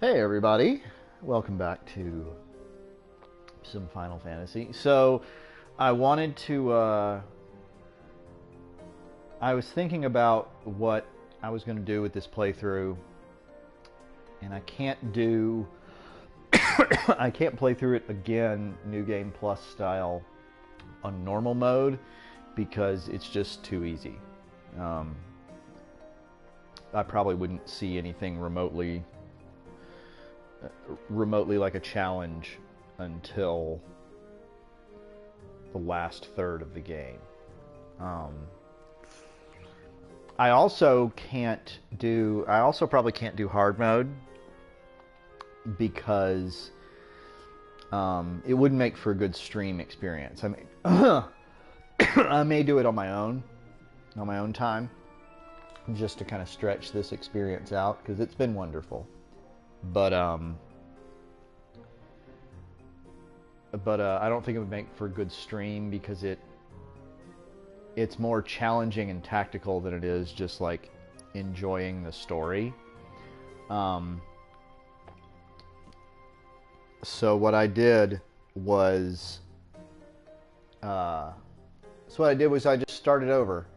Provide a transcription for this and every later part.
Hey everybody, welcome back to some Final Fantasy. So, I wanted to, I was thinking about what I was going to do with this playthrough, and I can't do, I can't play through it again, New Game Plus style, on normal mode, because it's just too easy. I probably wouldn't see anything remotely like a challenge until the last third of the game. I also probably can't do hard mode because it wouldn't make for a good stream experience. I mean, I may do it on my own time, just to kind of stretch this experience out because it's been wonderful. But I don't think it would make for a good stream because it's more challenging and tactical than it is just like enjoying the story. So what I did was I just started over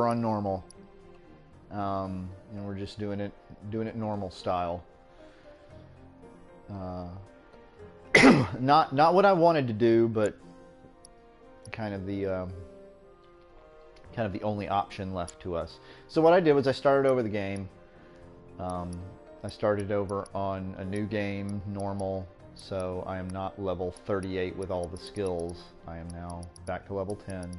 on normal. And we're just doing it normal style. Not what I wanted to do, but kind of the only option left to us. So what I did was I started over the game. I started over on a new game, normal. So I am not level 38 with all the skills. I am now back to level 10.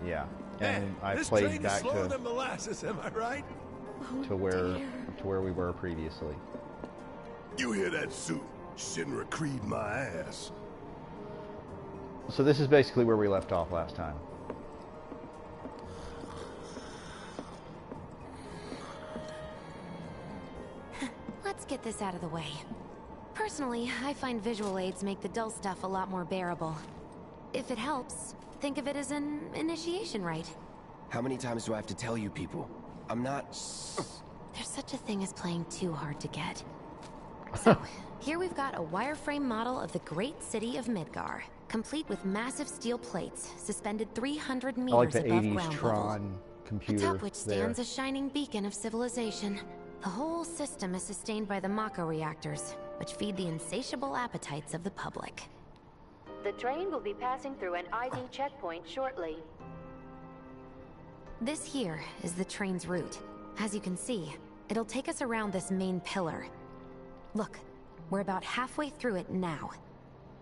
Yeah, and I played back to molasses, am I right? where we were previously. You hear that suit? Shinra creed my ass. So this is basically where we left off last time. Let's get this out of the way. Personally, I find visual aids make the dull stuff a lot more bearable. If it helps, think of it as an initiation rite. How many times do I have to tell you people? I'm not... There's such a thing as playing too hard to get. So, here we've got a wireframe model of the great city of Midgar, complete with massive steel plates suspended 300 meters I like the above 80s ground Tron level. computer Atop which stands a shining beacon of civilization. The whole system is sustained by the Mako reactors, which feed the insatiable appetites of the public. The train will be passing through an ID checkpoint shortly. This here is the train's route. As you can see, it'll take us around this main pillar. Look, we're about halfway through it now.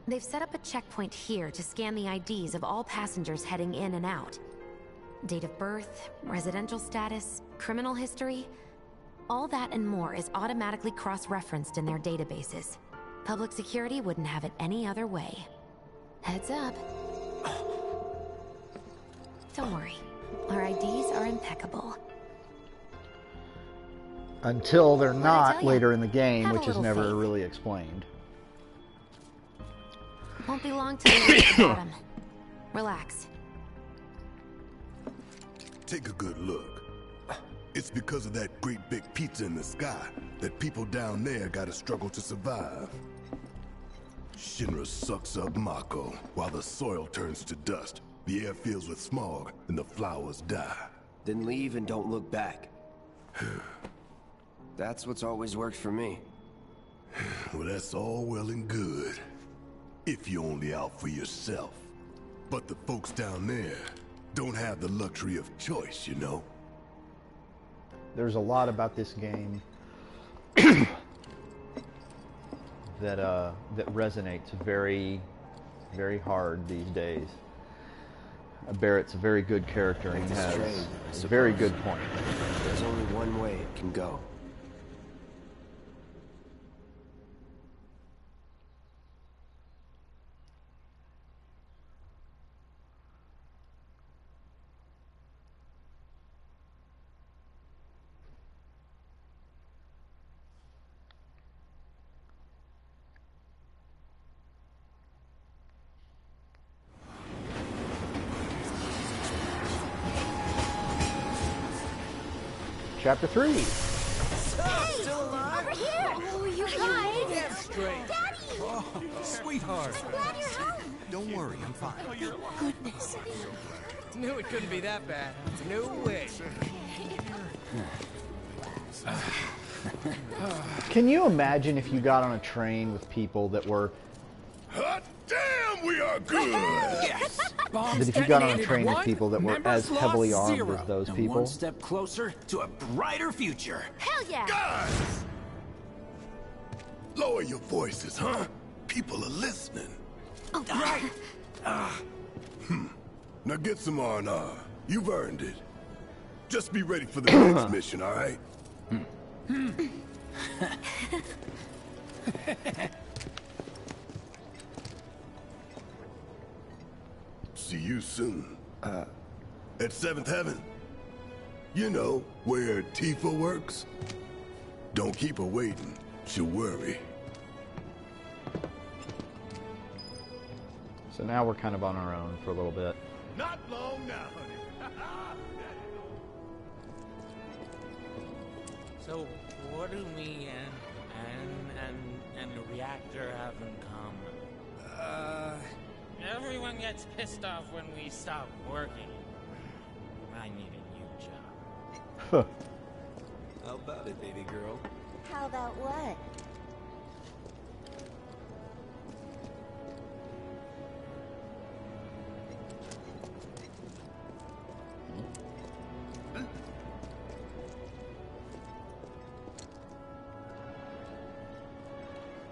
They've set up a checkpoint here to scan the IDs of all passengers heading in and out. Date of birth, residential status, criminal history, all that and more is automatically cross-referenced in their databases. Public security wouldn't have it any other way. Heads up. Don't worry, our IDs are impeccable. Until they're not later in the game, Have a which is little never faith. really explained. Won't be long till we reach the bottom. Relax. Take a good look. It's because of that great big pizza in the sky that people down there gotta struggle to survive. Shinra sucks up Mako while the soil turns to dust, the air fills with smog, and the flowers die. Then leave and don't look back. That's what's always worked for me. Well, that's all well and good, if you're only out for yourself. But the folks down there don't have the luxury of choice, you know? There's a lot about this game that resonates very, very hard these days. Barrett's a very good character and he has a very good point. There's only one way it can go. Chapter 3. Hey, still alive? Over here! Oh, you guys! Get straight. Daddy! Oh, sweetheart. So glad you're home! Don't worry, I'm fine. Goodness. Knew it couldn't be that bad. No way. Can you imagine if you got on a train with people that were... Hot damn, we are good! Yes. That if you got on a train with people that were as heavily armed as those and people... one step closer to a brighter future. Hell yeah! Guys! Lower your voices, huh? People are listening. Oh, Right. Now get some R&R. You've earned it. Just be ready for the next mission, all right? See you soon. At 7th Heaven. You know, where Tifa works. Don't keep her waiting. She'll worry. So now we're kind of on our own for a little bit. Not long now, honey. So, what do me and the reactor have in common? Everyone gets pissed off when we stop working. I need a new job. How about it, baby girl? How about what?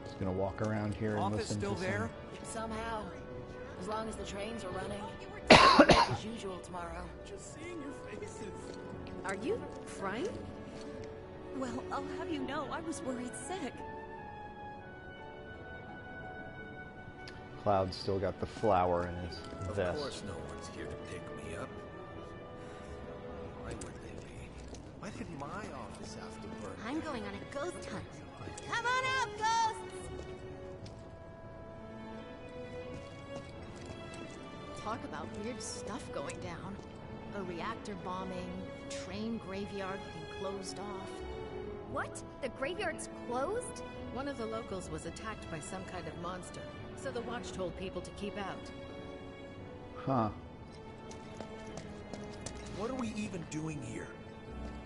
Just gonna walk around here and Office listen still to there? Somehow. As long as the trains are running. As usual tomorrow. Just seeing your faces. Are you crying? Well, I'll have you know, I was worried sick. Cloud's still got the flower in his vest. Of course no one's here to pick me up. Why would they be? Why did my office have to burn? I'm going on a ghost hunt. Come on out, ghosts! Talk about weird stuff going down. A reactor bombing, train graveyard getting closed off. What? The graveyard's closed? One of the locals was attacked by some kind of monster, so the watch told people to keep out. Huh. What are we even doing here?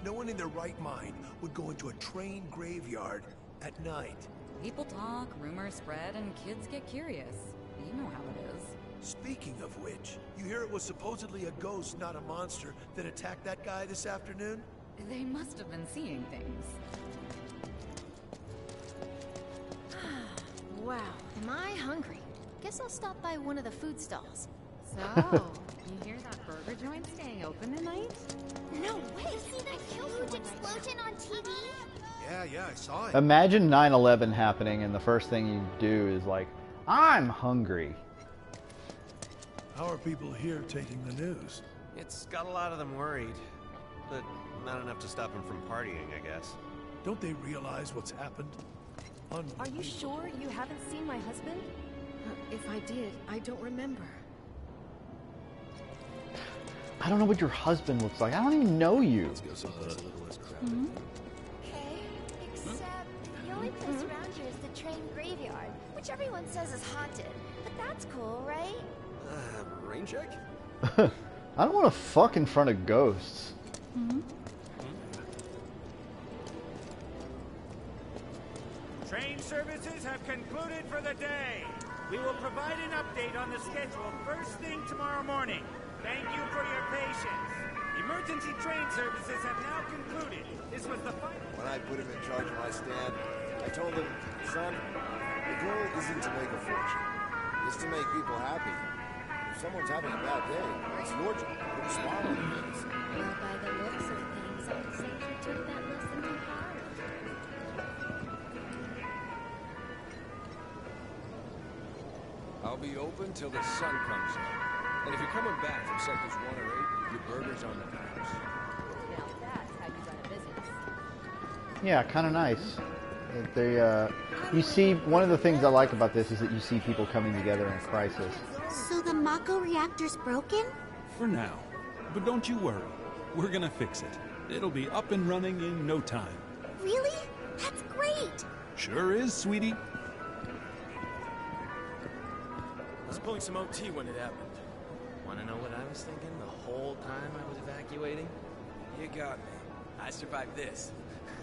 No one in their right mind would go into a train graveyard at night. People talk, rumors spread, and kids get curious. You know how it is. Speaking of which, you hear it was supposedly a ghost, not a monster, that attacked that guy this afternoon? They must have been seeing things. Wow, am I hungry? Guess I'll stop by one of the food stalls. So, you hear that burger joint staying open tonight? No way! You see that huge explosion on TV? Yeah, I saw it. Imagine 9/11 happening and the first thing you do is like, I'm hungry. How are people here taking the news? It's got a lot of them worried, but not enough to stop them from partying, I guess. Don't they realize what's happened? Are you sure you haven't seen my husband? If I did, I don't remember. I don't know what your husband looks like. I don't even know you. Okay, except the only place around here is the train graveyard, which everyone says is haunted. But that's cool, right? Rain check? I don't want to fuck in front of ghosts. Train services have concluded for the day. We will provide an update on the schedule first thing tomorrow morning. Thank you for your patience. Emergency train services have now concluded. This was the final... When I put him in charge of my stand, I told him, son, the goal isn't to make a fortune. It's to make people happy. If someone's having a bad day, it's your job to put a smile on their face. Well, by the looks of things, I'd say you took that lesson to heart. I'll be open till the sun comes up. And if you're coming back from sectors 1 or 8, your burger's on the house. Now that's how you run a business. Yeah, kind of nice. You see, one of the things I like about this is that you see people coming together in a crisis. So the Mako reactor's broken? For now. But don't you worry. We're gonna fix it. It'll be up and running in no time. Really? That's great! Sure is, sweetie. I was pulling some OT when it happened. Want to know what I was thinking the whole time I was evacuating? You got me. I survived this.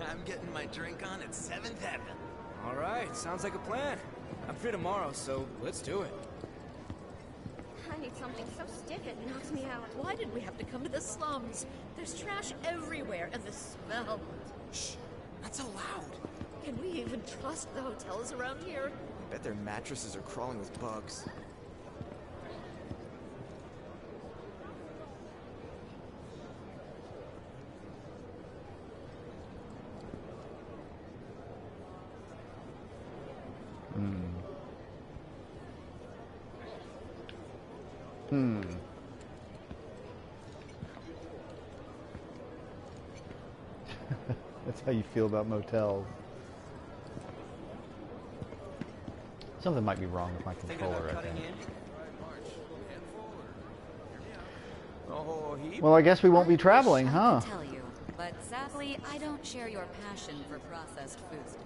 I'm getting my drink on at 7th Heaven. All right, sounds like a plan. I'm free tomorrow, so let's do it. I need something so stiff it knocks me out. Why did we have to come to the slums? There's trash everywhere, and the smell. Shh, not so loud. Can we even trust the hotels around here? I bet their mattresses are crawling with bugs. That's how you feel about motels. Something might be wrong with my controller, I think. Well, I guess we won't be traveling, huh? Tell you, but sadly, I don't share your passion for processed foods.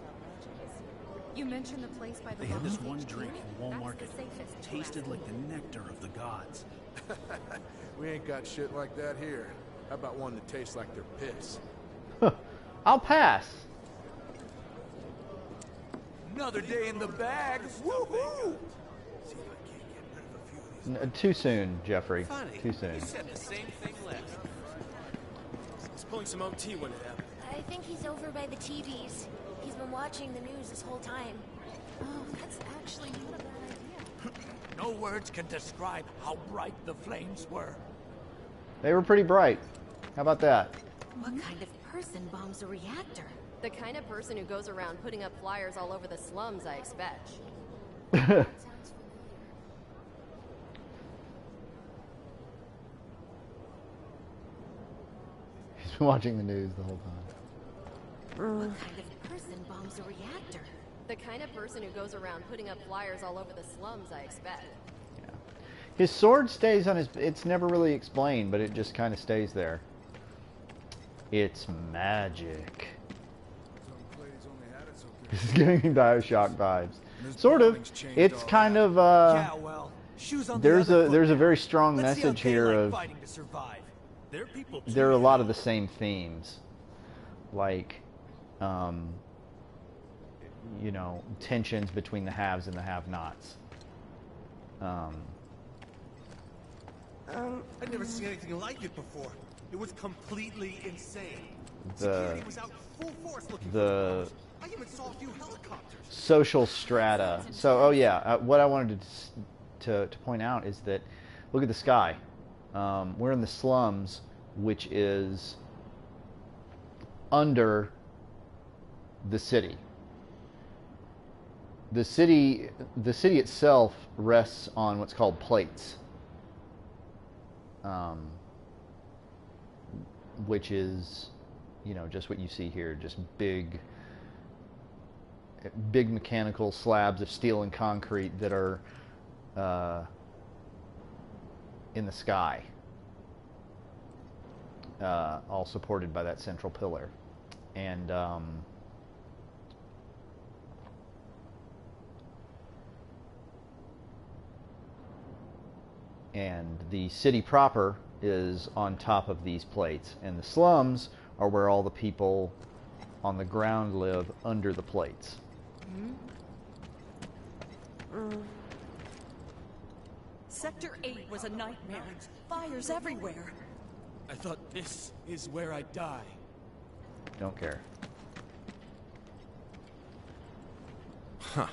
You mentioned the place by the They had this Bomb one HQ? drink in Wall That's Market. the safest Tasted like the nectar of the gods. We ain't got shit like that here. How about one that tastes like their piss? I'll pass. Another day in the bag. Woohoo! Too soon, Jeffrey. Funny. Too soon. You said the same thing last. I was pulling some OT when it happened. I think he's over by the TVs. He's been watching the news this whole time. Oh, that's actually not a bad idea. No words can describe how bright the flames were. They were pretty bright. How about that? What kind of person bombs a reactor? The kind of person who goes around putting up flyers all over the slums, I expect. He's been watching the news the whole time. What kind of person bombs a reactor? The kind of person who goes around putting up flyers all over the slums, I expect. His sword stays on his... It's never really explained, but it just kind of stays there. It's magic. This is giving me Bioshock vibes. Sort of. It's kind of... Yeah, well, shoes on there's the other a foot. there's a very strong Let's see how message they here like of... fighting to survive. They're people too, There are a you lot know. of the same themes. Like... you know, tensions between the haves and the have-nots. I'd never seen anything like it before. It was completely insane. The Security was out full force looking for the I even saw a few helicopters. social strata. So, oh yeah, what I wanted to point out is that look at the sky. We're in the slums, which is under the city. The city itself rests on what's called plates, which is, you know, just what you see here, just big mechanical slabs of steel and concrete that are in the sky, all supported by that central pillar. And the city proper is on top of these plates, and the slums are where all the people on the ground live under the plates. Sector 8 was a nightmare. Fires everywhere. I thought this is where I die. Don't care. Huh.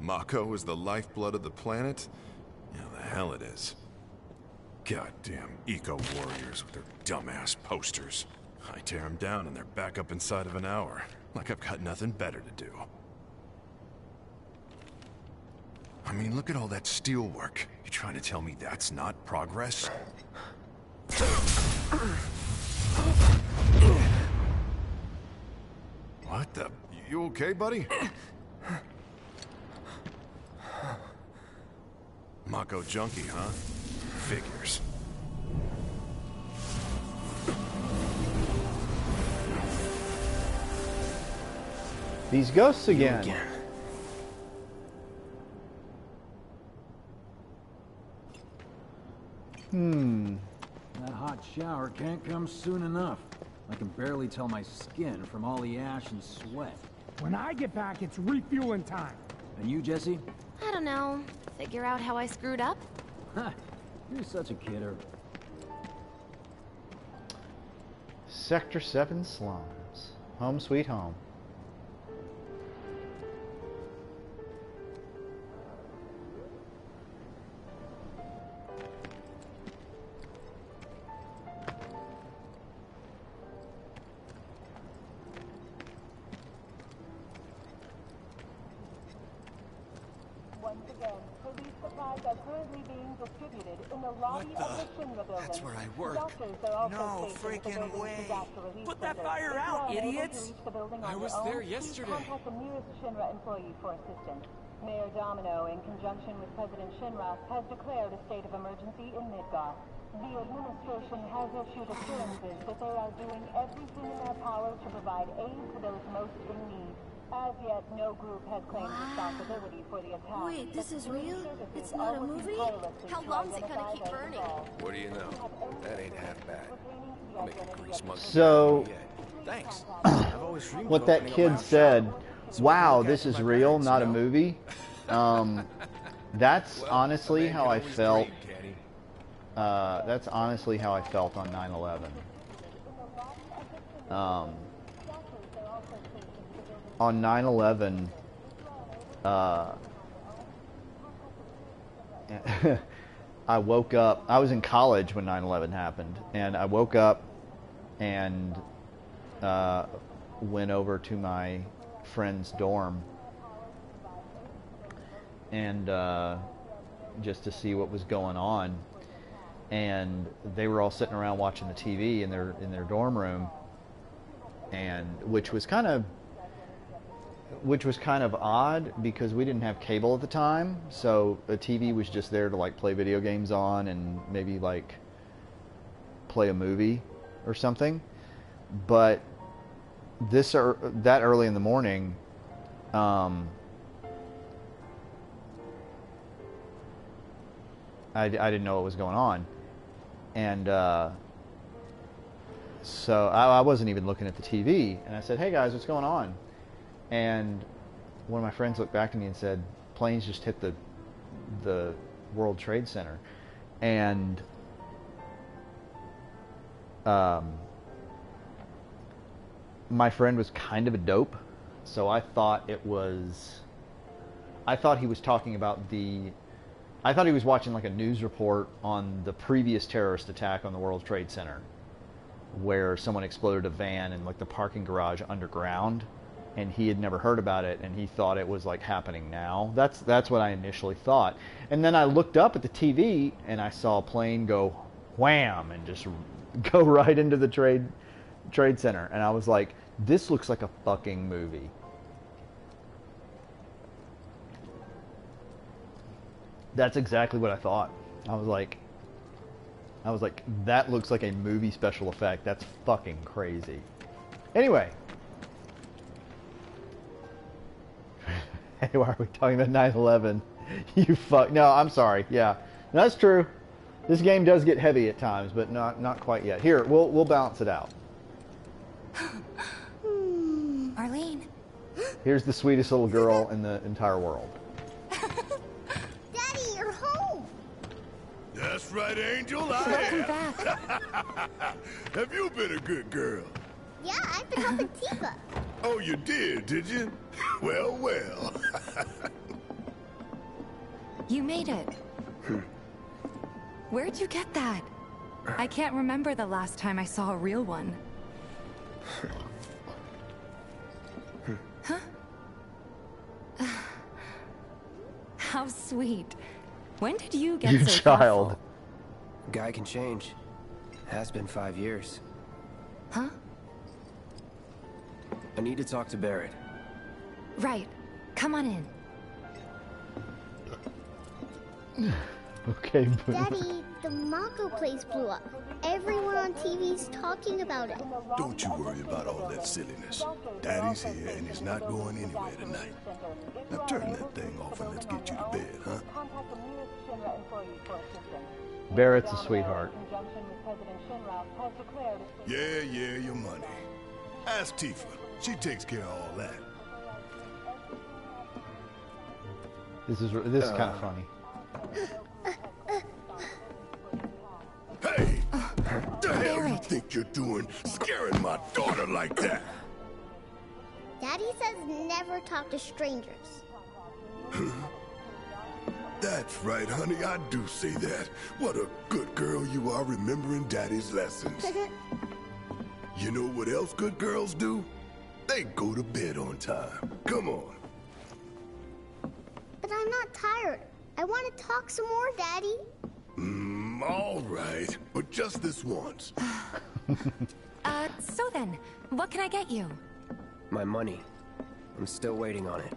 Mako is the lifeblood of the planet? Yeah, the hell it is. Goddamn eco-warriors with their dumbass posters. I tear them down and they're back up inside of an hour. Like I've got nothing better to do. I mean, look at all that steel work. You trying to tell me that's not progress? What the... You okay, buddy? Mako junkie, huh? Figures. These ghosts again. That hot shower can't come soon enough. I can barely tell my skin from all the ash and sweat. When I get back, it's refueling time. And you, Jesse? I don't know. Figure out how I screwed up? Ha! You're such a kidder. Sector 7 slums. Home sweet home. That's where I work. No freaking way. Put that fire out, idiots! I was there yesterday. Contact the nearest Shinra employee for assistance. Mayor Domino, in conjunction with President Shinra, has declared a state of emergency in Midgar. The administration has issued assurances that they are doing everything in their power to provide aid to those most in need. As yet, no group has claimed responsibility for the attack. Wait, this is real? It's not a movie? How long's it gonna keep burning? What do you know? That ain't half bad. I'll make a grease monkey. So, Thanks. what that kid said, wow, this is real, not a movie. That's honestly how I felt. That's honestly how I felt on 9/11. On 9/11, I woke up. I was in college when 9/11 happened, and I woke up and went over to my friend's dorm and just to see what was going on. And they were all sitting around watching the TV in their dorm room, and which was kind of odd because we didn't have cable at the time, so the TV was just there to like play video games on and maybe like play a movie or something. But that early in the morning, I didn't know what was going on, and so I wasn't even looking at the TV. And I said, "Hey guys, what's going on?" And one of my friends looked back to me and said, "Planes just hit the World Trade Center." And my friend was kind of a dope, so I thought he was talking about I thought he was watching like a news report on the previous terrorist attack on the World Trade Center, where someone exploded a van in like the parking garage underground, and he had never heard about it, and he thought it was like happening now. That's what I initially thought. And then I looked up at the TV and I saw a plane go wham and just go right into the Trade Center, and I was like, this looks like a fucking movie. That's exactly what I thought. I was like, that looks like a movie special effect. That's fucking crazy. Anyway. Hey, why are we talking about 9/11? You fuck. No, I'm sorry. Yeah, that's true. This game does get heavy at times, but not quite yet. Here, we'll balance it out. Arlene. Here's the sweetest little girl in the entire world. Daddy, you're home. That's right, Angel. I am. Have you been a good girl? Yeah, I've been helping Tifa. Oh, you did you? Well, well. You made it. Where'd you get that? I can't remember the last time I saw a real one. Huh? How sweet. When did you get so child. thoughtful? Guy can change. Has been 5 years. Huh? I need to talk to Barrett. Right. Come on in. Okay, boo. Daddy, the Mako place blew up. Everyone on TV's talking about it. Don't you worry about all that silliness. Daddy's here and he's not going anywhere tonight. Now turn that thing off and let's get you to bed, huh? Barrett's a sweetheart. Yeah, your money. Ask Tifa. She takes care of all that. This is kind of funny. Hey! What the hell you think you're doing, scaring my daughter like that? Daddy says never talk to strangers. That's right, honey, I do say that. What a good girl you are remembering Daddy's lessons. You know what else good girls do? They go to bed on time. Come on. But I'm not tired. I want to talk some more, Daddy. All right, but just this once. So then, what can I get you? My money. I'm still waiting on it.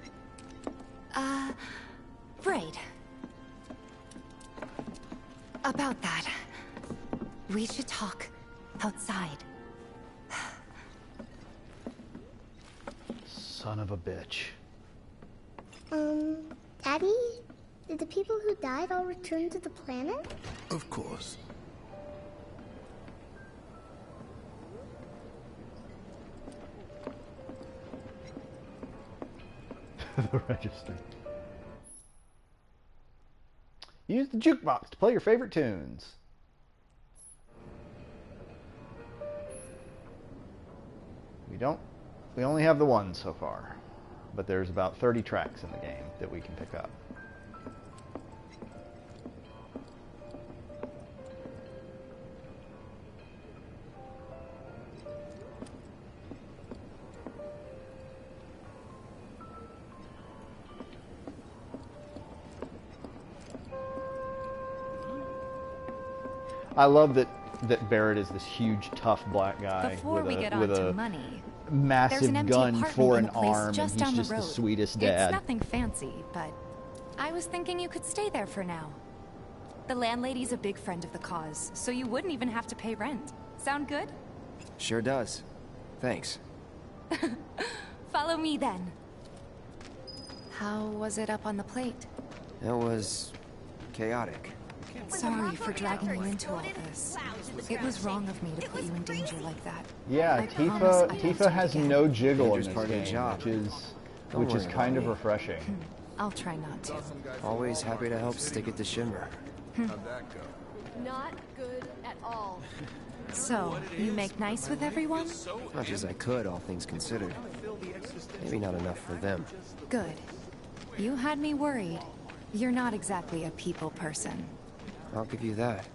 Right. About that, we should talk outside. Son of a bitch. Daddy? Did the people who died all return to the planet? Of course. The register. Use the jukebox to play your favorite tunes. We only have the one so far, but there's about 30 tracks in the game that we can pick up. I love that Barrett is this huge, tough black guy Before with we get a on to money, there's massive an empty gun apartment for in an a place arm, and just he's down just the the road. sweetest It's dad. nothing fancy, but I was thinking you could stay there for now. The landlady's a big friend of the cause, so you wouldn't even have to pay rent. Sound good? Sure does. Thanks. Follow me then. How was it up on the plate? It was chaotic. Sorry for dragging you into all this. It was wrong of me to put you in danger like that. Yeah, Tifa has no jiggle in this part of the game, job. which is worry kind about of me. refreshing. I'll try not to. Always happy to help stick it to Shinra. How'd that go? Not good at all. So, you make nice with everyone? Much as I could, all things considered. Maybe not enough for them. Good. You had me worried. You're not exactly a people person. I'll give you that.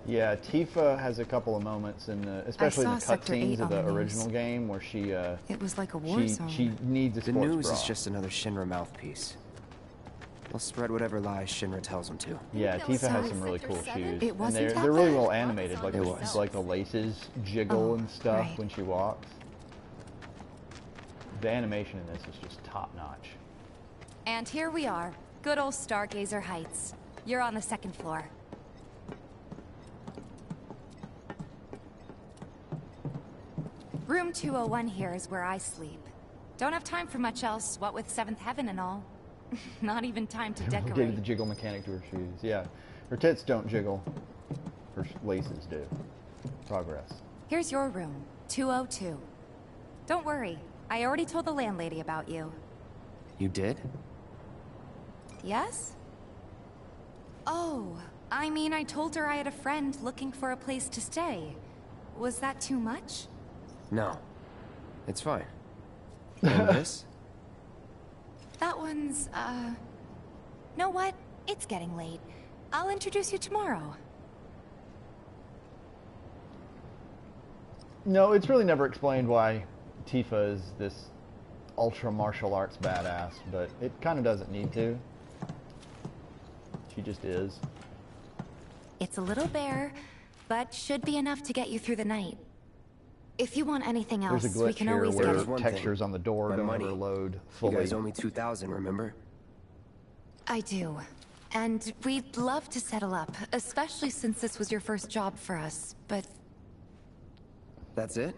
Yeah, Tifa has a couple of moments in especially the saw Sector 8 cutscenes of on the the news. original game where she It was like a war zone. she needs a The sports news bra. is just another Shinra mouthpiece. They'll spread whatever lies Shinra tells them to. Yeah, Tifa has some really cool shoes, It and wasn't they're really that well bad. animated. Like It was. like the laces jiggle Oh, and stuff right. when she walks. The animation in this is just top notch. And here we are. Good old Stargazer Heights. You're on the second floor. Room 201 here is where I sleep. Don't have time for much else, what with Seventh Heaven and all. Not even time to Gave decorate. the jiggle mechanic to her shoes. Yeah, her tits don't jiggle. Her laces do. Progress. Here's your room, 202. Don't worry, I already told the landlady about you. You did? Yes? Oh, I mean, I told her I had a friend looking for a place to stay. Was that too much? No. It's fine. And this? That one's, know what? It's getting late. I'll introduce you tomorrow. No, it's really never explained why Tifa is this ultra martial arts badass, but it kind of doesn't need to. She just is. It's a little bare, but should be enough to get you through the night. If you want anything else, There's a we glitch can here always where get it. one textures thing. on the door My don't money. overload You fully. guys owe me 2,000, remember? I do. And we'd love to settle up, especially since this was your first job for us, but... That's it?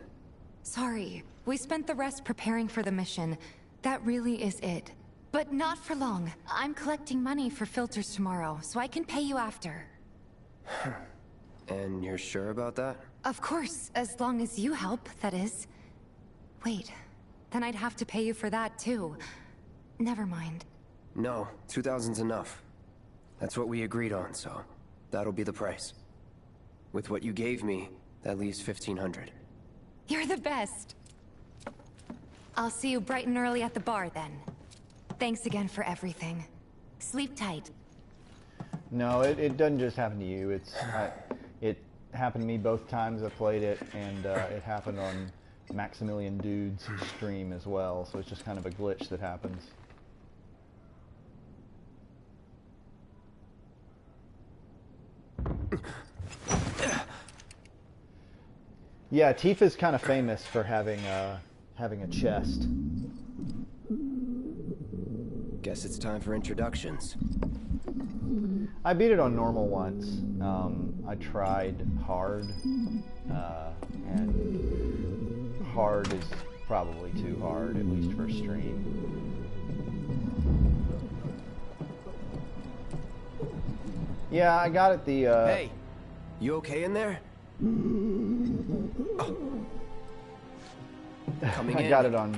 Sorry. We spent the rest preparing for the mission. That really is it. But not for long. I'm collecting money for filters tomorrow, so I can pay you after. And you're sure about that? Of course, as long as you help, that is. Wait, then I'd have to pay you for that too. Never mind. No, 2,000's enough. That's what we agreed on, so that'll be the price. With what you gave me, that leaves 1,500. You're the best. I'll see you bright and early at the bar then. Thanks again for everything. Sleep tight. No, it doesn't just happen to you. It happened to me both times I played it, and it happened on Maximilian Dude's stream as well, so it's just kind of a glitch that happens. Yeah, Tifa's kind of famous for having a chest. Guess it's time for introductions. I beat it on normal once. I tried hard, and hard is probably too hard, at least for stream. Yeah, I got it the, Hey, you okay in there? Oh. Coming in. I got it on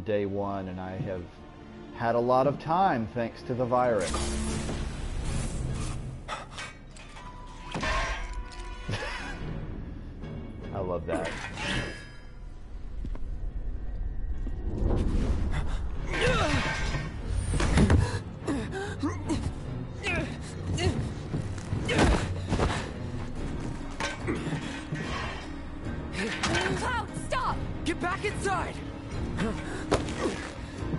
day one, and I have had a lot of time thanks to the virus. I love that. Cloud, stop! Get back inside!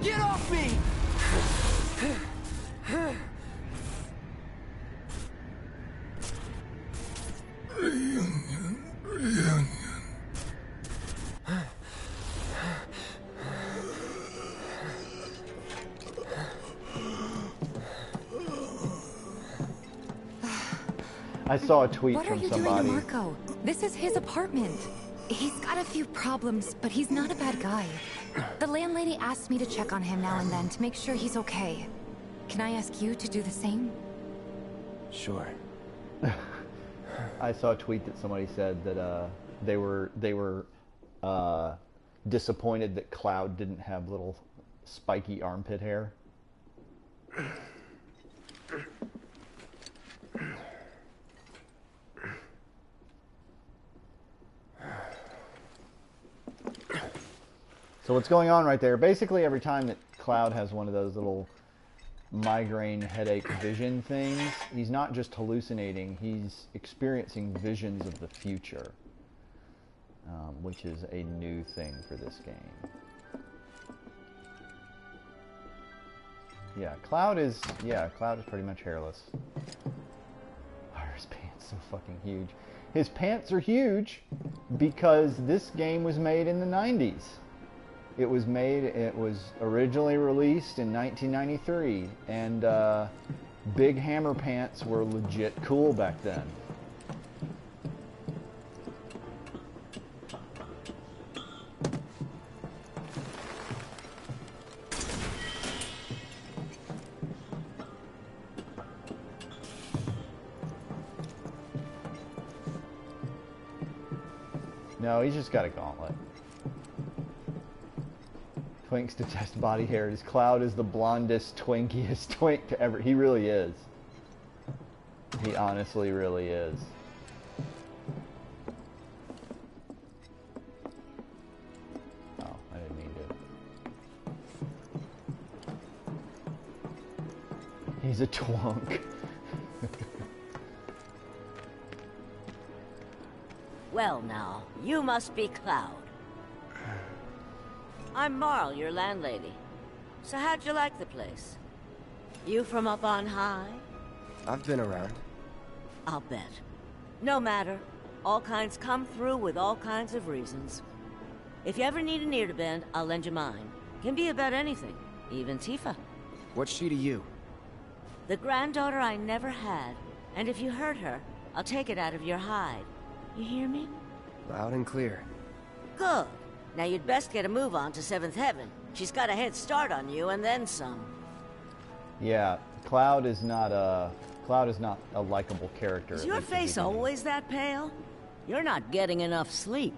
Get off me! Reunion. I saw a tweet What are from you somebody. doing to Marco? This is his apartment. He's got a few problems, but he's not a bad guy. The landlady asked me to check on him now and then to make sure he's okay. Can I ask you to do the same? Sure. I saw a tweet that somebody said that they were disappointed that Cloud didn't have little spiky armpit hair. So what's going on right there? Basically, every time that Cloud has one of those little migraine headache vision things, he's not just hallucinating, he's experiencing visions of the future, which is a new thing for this game. Yeah, Cloud is pretty much hairless. Why are his pants so fucking huge? His pants are huge because this game was made in the 90s. It was originally released in 1993, and big hammer pants were legit cool back then. No, he's just got a gauntlet. Twinks detest body hair. His Cloud is the blondest, twinkiest twink to ever. He really is. He honestly really is. Oh, I didn't mean to. He's a twunk. Well now, you must be Cloud. I'm Marl, your landlady. So how'd you like the place? You from up on high? I've been around. I'll bet. No matter. All kinds come through with all kinds of reasons. If you ever need an ear to bend, I'll lend you mine. Can be about anything. Even Tifa. What's she to you? The granddaughter I never had. And if you hurt her, I'll take it out of your hide. You hear me? Loud and clear. Good. Now you'd best get a move on to 7th Heaven. She's got a head start on you and then some. Yeah, Cloud is not a likable character. Is your face always that pale? You're not getting enough sleep.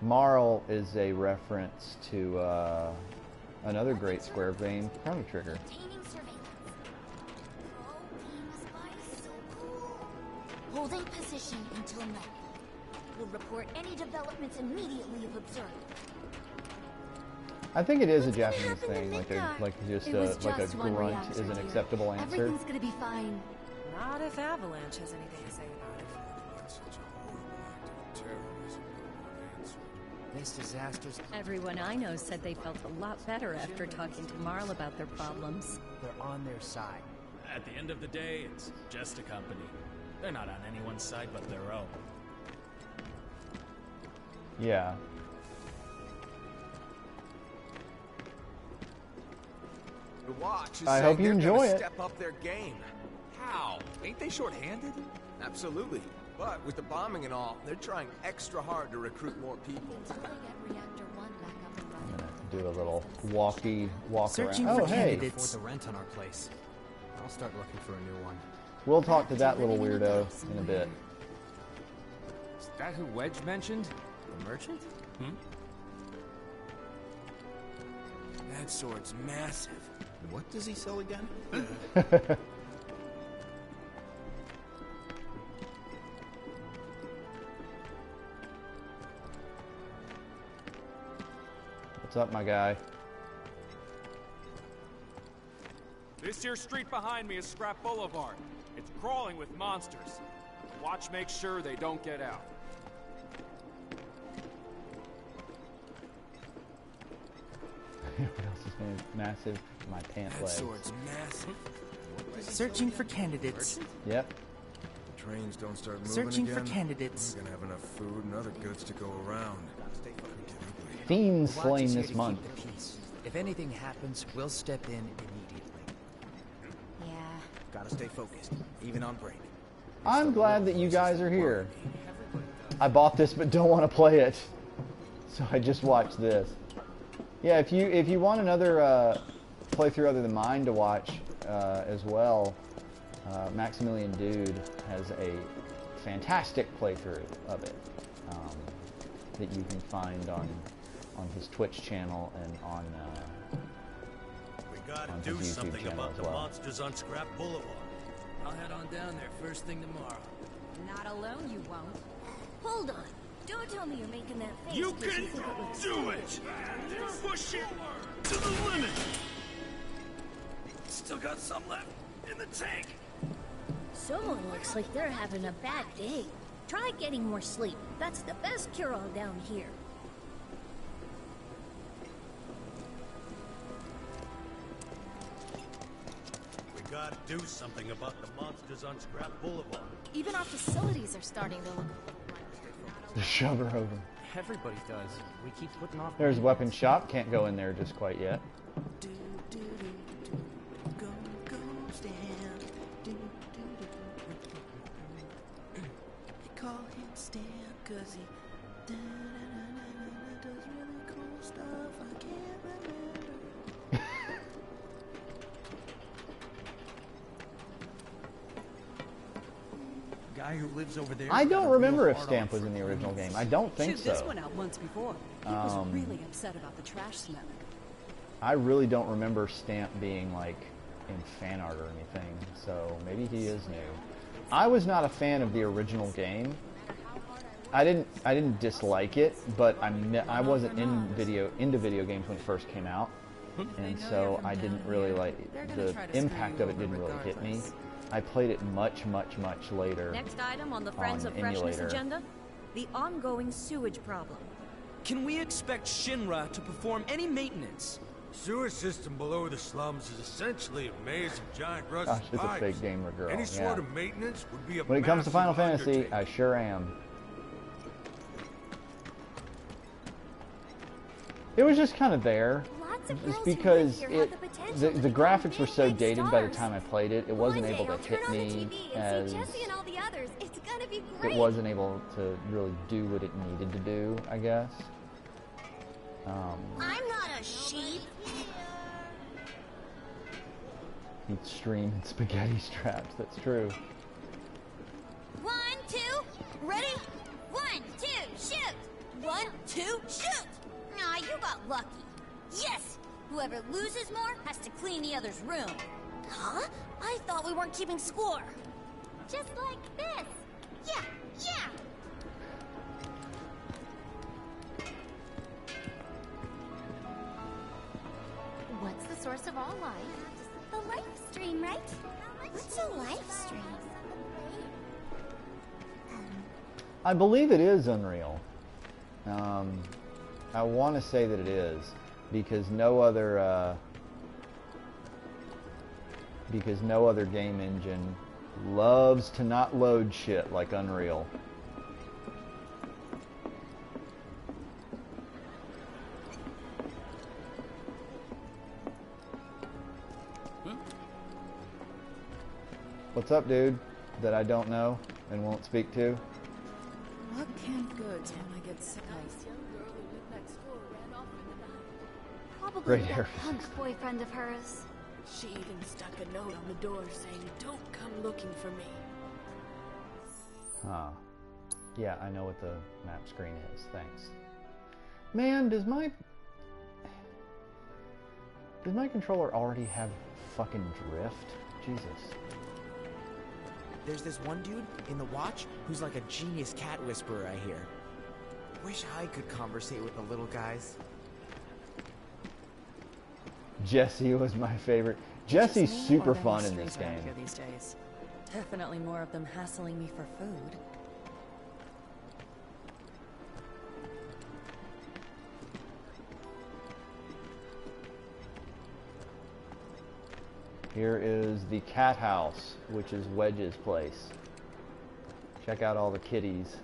Marl is a reference to another great Square game, Chrono Trigger. Holding position until nightfall. We'll report any developments immediately if observed. I think it is a Japanese thing, like a grunt is an acceptable answer. Everything's gonna be fine. Not if Avalanche has anything to say about it. Such a horrible act of terrorism. This disaster's... Everyone I know said they felt a lot better after talking to Marl about their problems. They're on their side. At the end of the day, it's just a company. They're not on anyone's side but their own. Yeah. The Watch is I saying hope you they're enjoy gonna it. step up their game. How? Ain't they short-handed? Absolutely. But with the bombing and all, they're trying extra hard to recruit more people. I'm gonna do a little walk Searching around. for Oh, hey. candidates. For the rent on our place. I'll start looking for a new one. We'll talk to that little weirdo in a bit. Is that who Wedge mentioned? The merchant? That sword's massive. What does he sell again? What's up, my guy? This here street behind me is Scrap Boulevard. It's crawling with monsters. Watch make sure they don't get out. What else is name? Massive. My pant That leg. sword's massive. Searching for candidates. Yep. The trains don't start moving Searching again. for candidates. We're gonna have enough food and other goods to go around. Fiends The Watch slain is here this to month. keep the peace. If anything happens, we'll step in immediately. Yeah. Gotta stay focused, even on break. I'm glad that you guys are here. I bought this but don't want to play it, so I just watched this. Yeah, if you want another playthrough other than mine to watch as well, Maximilian Dude has a fantastic playthrough of it that you can find on his Twitch channel and on We gotta on do his YouTube something channel about as the well. monsters on Scrap Boulevard. I'll head on down there first thing tomorrow. Not alone, you won't. Hold on. Don't tell me you're making that face. You because can think it looks do it! Push it to the limit! Still got some left in the tank. Someone looks like they're having a bad day. Try getting more sleep. That's the best cure-all down here. We gotta do something about the monsters on Scrap Boulevard. Even our facilities are starting to look... Just shove her over. Everybody does. We keep putting off... There's weapon shop. Can't go in there just quite yet. They call him Stan 'cause he does really cool stuff. I can't remember. Guy who lives over there. I don't remember if Stamp was in the original game. I don't think Chewed this so. one out once before. He was Um, really upset about the trash smell. I really don't remember Stamp being like in fan art or anything, so maybe he is new. I was not a fan of the original game. I didn't dislike it, but I wasn't into video games when it first came out, and so I didn't really like the impact of it. Didn't really hit me. I played it much later. Next item on the Friends on of Freshness emulator. agenda, the ongoing sewage problem. Can we expect Shinra to perform any maintenance? Sewer system below the slums is essentially a maze of giant rusted Gosh, it's a pipes. fake gamer girl. Any yeah. sort of maintenance would be a When it comes to Final massive Fantasy, undertaking. I sure am. It was just kind of there. Just because the graphics were so dated by the time I played it, it wasn't able to hit me as it wasn't able to really do what it needed to do, I guess. I'm not a sheep. He'd stream in spaghetti straps, that's true. 1, 2, ready? 1, 2, shoot! 1, 2, shoot! Aw, you got lucky. Yes! Whoever loses more has to clean the other's room. Huh? I thought we weren't keeping score. Just like this. Yeah, yeah! What's the source of all life? The life stream, right? What's a life stream? I believe it is Unreal. I want to say that it is, because no other game engine loves to not load shit like Unreal. What's up, dude? That I don't know and won't speak to? What canned goods when I get sick of? Probably Great that hair punk boyfriend of hers. She even stuck a note on the door saying, "Don't come looking for me." Huh. Yeah, I know what the map screen is. Thanks. Man, does my controller already have fucking drift? Jesus. There's this one dude in the watch who's like a genius cat whisperer, I hear. Wish I could conversate with the little guys. Jesse was my favorite. Jesse's super fun in this game. Here these days. Definitely more of them hassling me for food. Here is the cat house, which is Wedge's place. Check out all the kitties.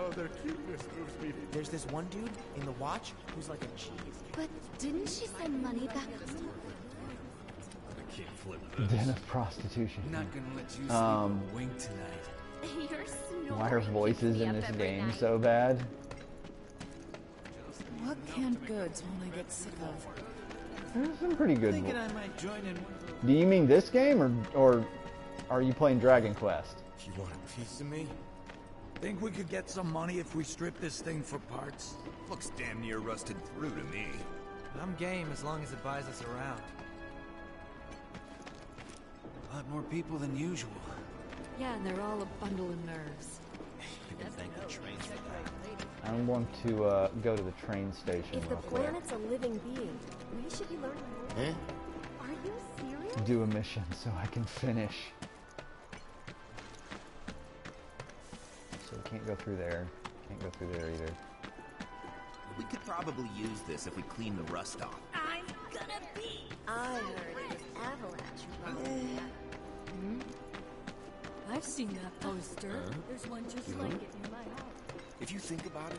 Oh, their cuteness moves me. There's this one dude in the watch who's like a genius. But didn't she send money back? I can't flip Den of prostitution. Not gonna let you sleep a wink tonight. You're snoring. Why are voices in this game so bad? What canned goods when I get sick of? There's some pretty good Thinking ones. I might join in. Do you mean this game, or are you playing Dragon Quest? You want a piece of me? Think we could get some money if we strip this thing for parts? Looks damn near rusted through to me. I'm game as long as it buys us around. A lot more people than usual. Yeah, and they're all a bundle of nerves. I can thank the trains for that. I want to go to the train station If the real quick. planet's a living being, we should be learning more. Eh? Are you serious? Do a mission so I can finish. So we can't go through there. Can't go through there either. We could probably use this if we clean the rust off. I'm gonna be. I heard it was Avalanche who brought it back. I've seen that poster. There's one just like it in my house. If you think about it,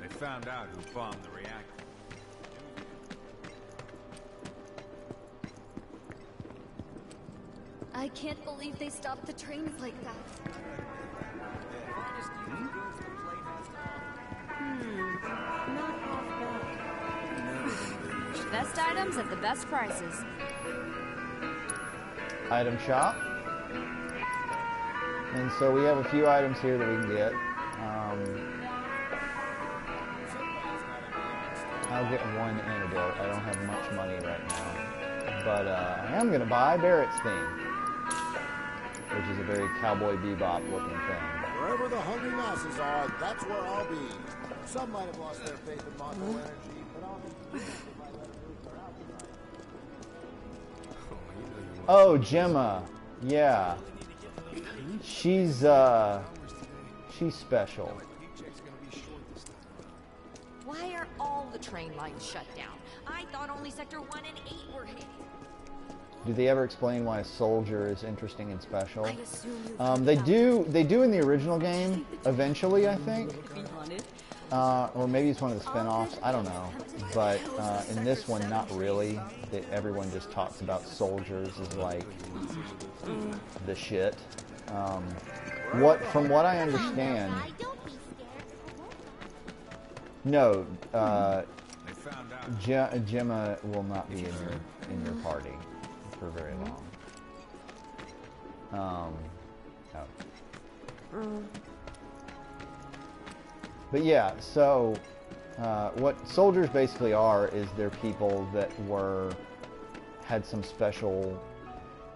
They found out who bombed the reactor. I can't believe they stopped the trains like that. Not half bad. Best items at the best prices. Item shop. And so we have a few items here that we can get. I'll get one antidote. I don't have much money right now. But I am going to buy Barrett's theme, which is a very Cowboy Bebop looking thing. Wherever the hungry masses are, that's where I'll be. Some might have lost their faith in Mako energy, but I'll if I let them move their appetite. Oh, Gemma. Yeah. She's special. Why are all the train lines shut down? I thought only Sector 1 and 8 were hit. Do they ever explain why a soldier is interesting and special? I assume They do in the original game, eventually, I think. Or maybe it's one of the spin-offs, I don't know. But in this one, not really. Everyone just talks about soldiers as like the shit. From what I understand, no, Gemma will not be in your party for very long. But yeah, so what soldiers basically are is they're people that had some special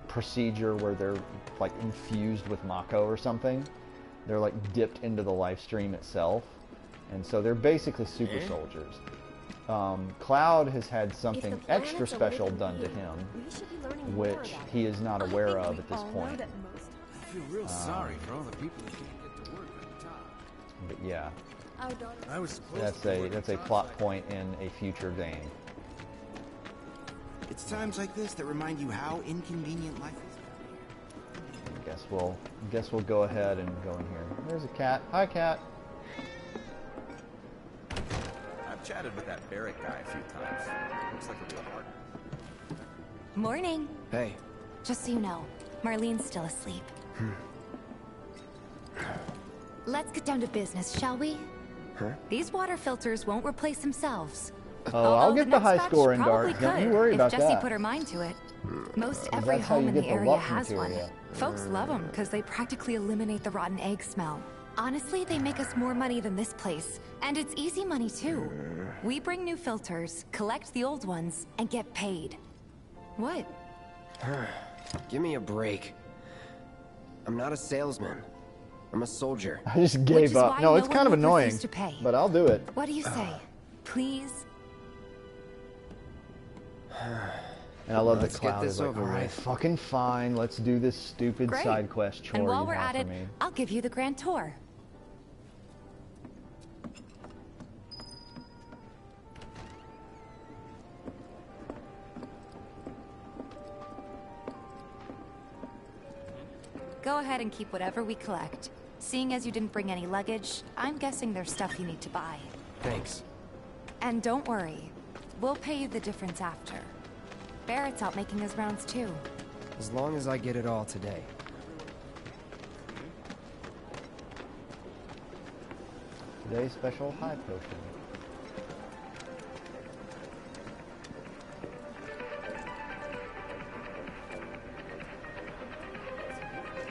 procedure where they're like infused with Mako or something. They're like dipped into the life stream itself, and so they're basically super soldiers. Cloud has had something extra special done to him, which he is not aware of at this point. I feel real sorry for all the people that can't get to work at the top. But yeah, I was that's a plot point in a future game. It's times like this that remind you how inconvenient life is. Guess we'll go ahead and go in here. There's a cat. Hi, cat. I've chatted with that Barrett guy a few times. Looks like a real partner. Morning. Hey. Just so you know, Marlene's still asleep. Let's get down to business, shall we? Huh? These water filters won't replace themselves. Oh, I'll get the high score in darts. Don't you worry about that. If Jesse that. put her mind to it. Most every home in the area has one. Folks love them because they practically eliminate the rotten egg smell. Honestly, they make us more money than this place. And it's easy money, too. We bring new filters, collect the old ones, and get paid. What? Give me a break. I'm not a salesman. I'm a soldier. I just gave up. No, it's kind of annoying, but I'll do it. What do you say? Please? And I love Let's that Cloud get this is like, over all right, with. fucking fine. Let's do this stupid Great. side quest chore And while you we're have at for it, me. I'll give you the grand tour. Go ahead and keep whatever we collect. Seeing as you didn't bring any luggage, I'm guessing there's stuff you need to buy. Thanks. And don't worry, we'll pay you the difference after. Barrett's out making his rounds too. As long as I get it all today. Today's special high potion.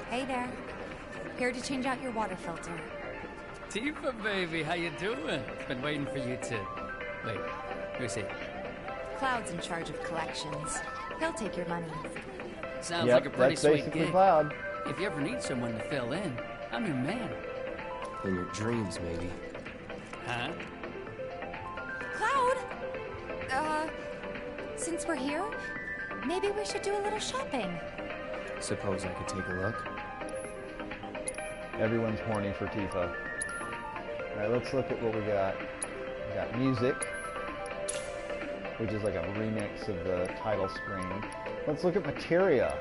Hey there. Here to change out your water filter. Tifa, baby, how you doing? Been waiting for you to... Wait, who's he? Cloud's in charge of collections. He'll take your money. Sounds Yep, like a pretty that's sweet basically gig. Cloud. If you ever need someone to fill in, I'm your man. In your dreams, maybe. Huh? Cloud! Since we're here, maybe we should do a little shopping. Suppose I could take a look? Everyone's horny for Tifa. Alright, let's look at what we got. We got music, which is like a remix of the title screen. Let's look at materia.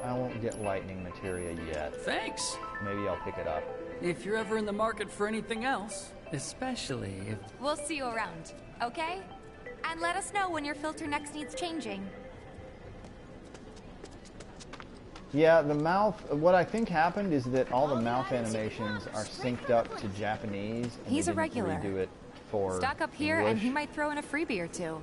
I won't get lightning materia yet. Thanks. Maybe I'll pick it up. If you're ever in the market for anything else, especially if... We'll see you around, okay? And let us know when your filter next needs changing. Yeah, the mouth, what I think happened is that all the mouth animations are synced up to Japanese, and He's they a didn't regular. redo it for Stock up here and English. he might throw in a freebie or two.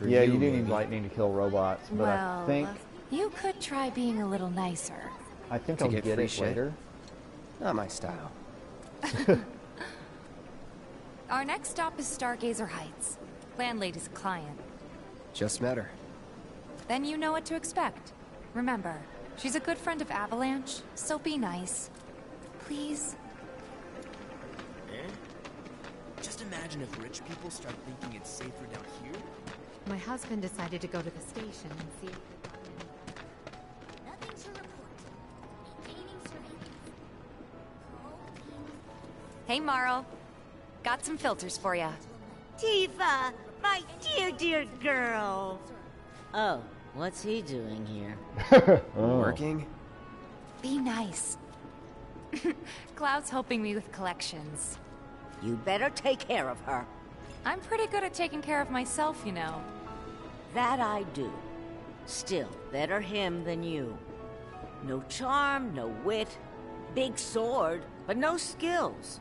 Yeah, you do need lightning to kill robots, but Well, I think you could try being a little nicer. To I'll get get free it shit? later. Not my style. Our next stop is Stargazer Heights. Landlady's client. Just met her. Then you know what to expect. Remember, She's a good friend of Avalanche, so be nice. Please. Eh? Just imagine if rich people start thinking it's safer down here. My husband decided to go to the station and see. Nothing to report. Maintaining surveillance. Hey, Marl. Got some filters for ya. Tifa, my dear, dear girl. Oh, what's he doing here? Working? Be nice. Cloud's helping me with collections. You better take care of her. I'm pretty good at taking care of myself, you know. That I do. Still, better him than you. No charm, no wit. Big sword, but no skills.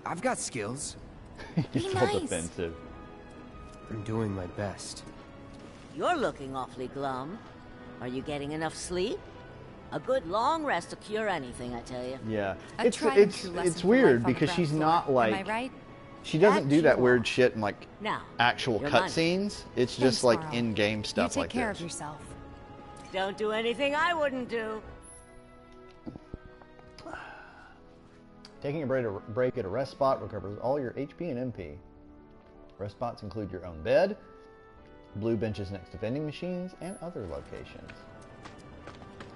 I've got skills. He's all defensive. I'm doing my best. You're looking awfully glum. Are you getting enough sleep? A good long rest to cure anything, I tell you. Yeah, it's weird because she's not like. Am I right? She doesn't do that weird shit in like Now, actual cutscenes. It's just like in-game stuff like this. You take care this. of yourself. Don't do anything I wouldn't do. Taking a break at a rest spot recovers all your HP and MP. Rest spots include your own bed, blue benches next to vending machines, and other locations.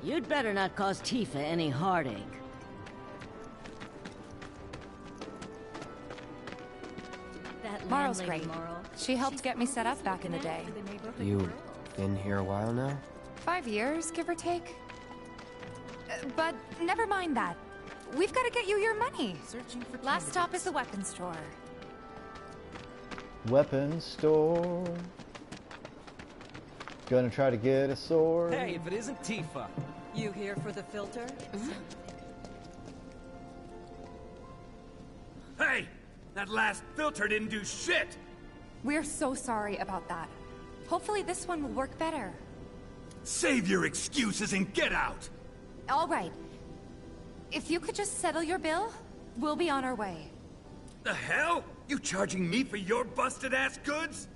You'd better not cause Tifa any heartache. Marl's great. She helped get me set up back in the day. You been here a while now? 5 years, give or take. But never mind that. We've got to get you your money. Last stop is the weapons store. Weapons store. Gonna try to get a sword. Hey, if it isn't Tifa. You here for the filter? Hey! That last filter didn't do shit! We're so sorry about that. Hopefully this one will work better. Save your excuses and get out! All right. If you could just settle your bill, we'll be on our way. The hell? You charging me for your busted-ass goods?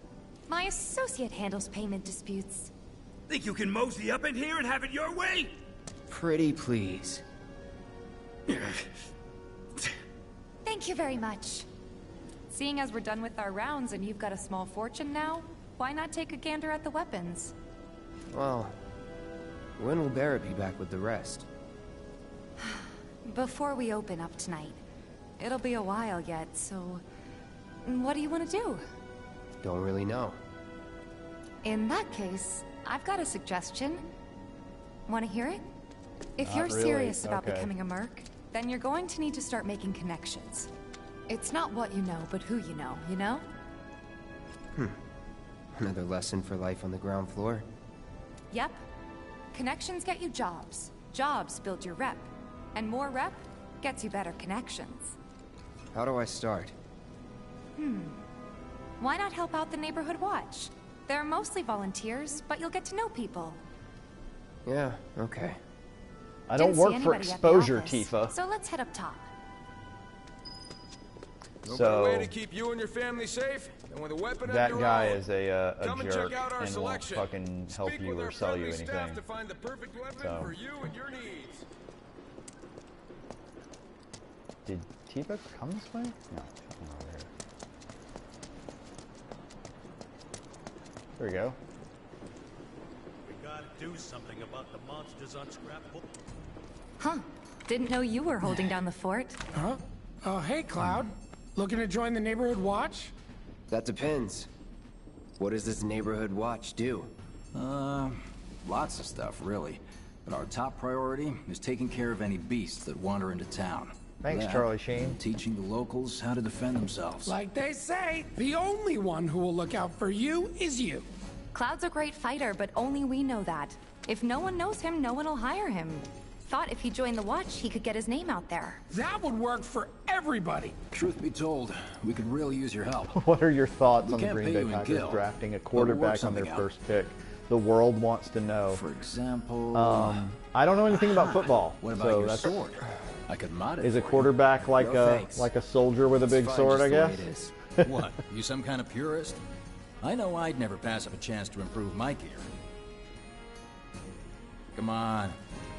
My associate handles payment disputes. Think you can mosey up in here and have it your way? Pretty please. Thank you very much. Seeing as we're done with our rounds and you've got a small fortune now, why not take a gander at the weapons? Well, when will Barrett be back with the rest? Before we open up tonight. It'll be a while yet, so... What do you want to do? Don't really know. In that case, I've got a suggestion. Want to hear it? If Not you're really. serious about Okay. becoming a merc, then you're going to need to start making connections. It's not what you know, but who you know, you know? Another lesson for life on the ground floor? Yep. Connections get you jobs. Jobs build your rep. And more rep gets you better connections. How do I start? Why not help out the neighborhood watch? They're mostly volunteers, but you'll get to know people. Yeah, okay. I don't Didn't see work for anybody at the exposure, office, Tifa. So let's head up top. No So- better way to keep you and your family safe than with a weapon of That your guy own. is a Come and jerk check out our and won't selection. fucking help Speak you with or our sell you friendly staff anything. to find the perfect weapon So. for you and your needs. Did Tifa come this way? No, fucking over here. There we go. We gotta do something about the monsters on Scrapbook. Huh. Didn't know you were holding down the fort. Huh? Oh, hey, Cloud. Looking to join the neighborhood watch? That depends. What does this neighborhood watch do? Lots of stuff, really. But our top priority is taking care of any beasts that wander into town. Thanks, That, Charlie Sheen. Teaching the locals how to defend themselves. Like they say, the only one who will look out for you is you. Cloud's a great fighter, but only we know that. If no one knows him, no one will hire him. Thought if he joined the watch, he could get his name out there. That would work for everybody. Truth be told, we could really use your help. What are your thoughts We on the can't Green pay Bay you in Packers gil, drafting a but we'll work quarterback on their something out. first pick? The world wants to know. For example... I don't know anything about football. What about so your that's, sword? I could mod it Is a for you. quarterback like No a thanks. like a soldier with a big It's fine sword? I just the way guess. it is. What? You some kind of purist? I know I'd never pass up a chance to improve my gear. Come on.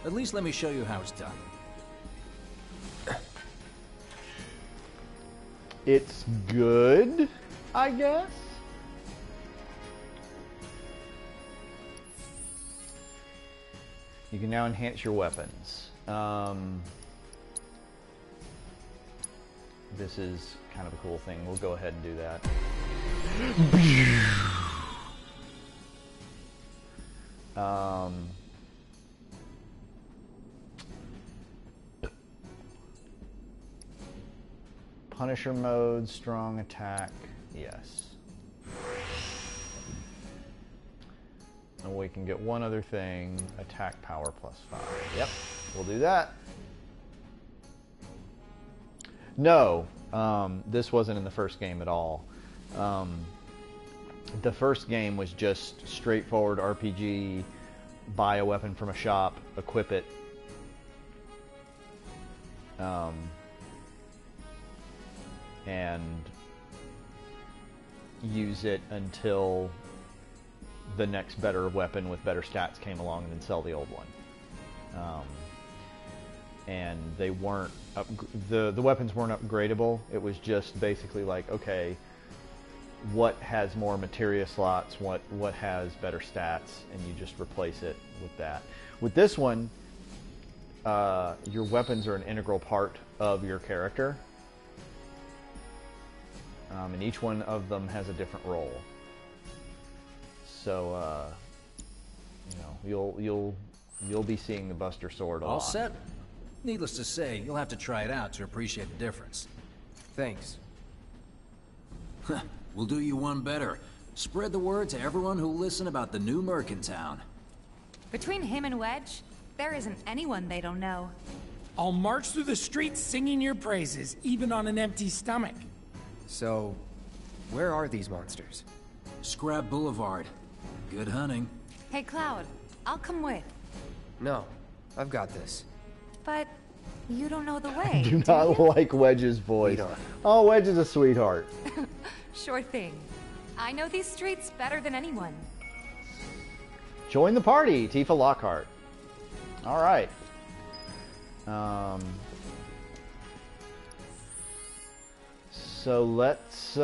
At least let me show you how it's done. It's good, I guess. You can now enhance your weapons. This is kind of a cool thing. We'll go ahead and do that. Punisher mode, strong attack, yes. And we can get one other thing, attack power +5. Yep, we'll do that. No, this wasn't in the first game at all. The first game was just straightforward RPG, buy a weapon from a shop, equip it. And use it until the next better weapon with better stats came along, and then sell the old one. And they weren't the weapons weren't upgradable. It was just basically like, okay, what has more materia slots, what has better stats, and you just replace it with that. With this one, your weapons are an integral part of your character. And each one of them has a different role. So, you know, you'll be seeing the Buster Sword a lot. All set? Needless to say, you'll have to try it out to appreciate the difference. Thanks. We'll do you one better. Spread the word to everyone who'll listen about the new Merc in town. Between him and Wedge, there isn't anyone they don't know. I'll march through the streets singing your praises, even on an empty stomach. So, where are these monsters? Scrap Boulevard. Good hunting. Hey, Cloud, I'll come with. No, I've got this. But you don't know the way. I do not like Wedge's voice. Oh, Wedge is a sweetheart. Sure thing. I know these streets better than anyone. Join the party, Tifa Lockhart. All right. So let's, do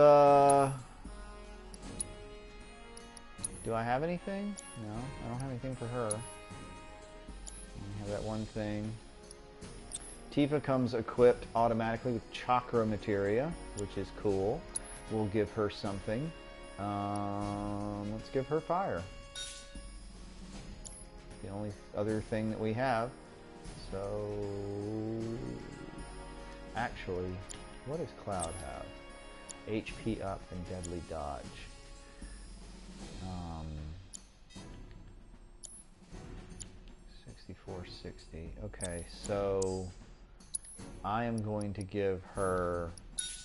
I have anything? No, I don't have anything for her. I have that one thing. Tifa comes equipped automatically with chakra materia, which is cool. We'll give her something. Let's give her fire. The only other thing that we have. So, actually, what does Cloud have? HP up and deadly dodge. 6460. Okay, so I am going to give her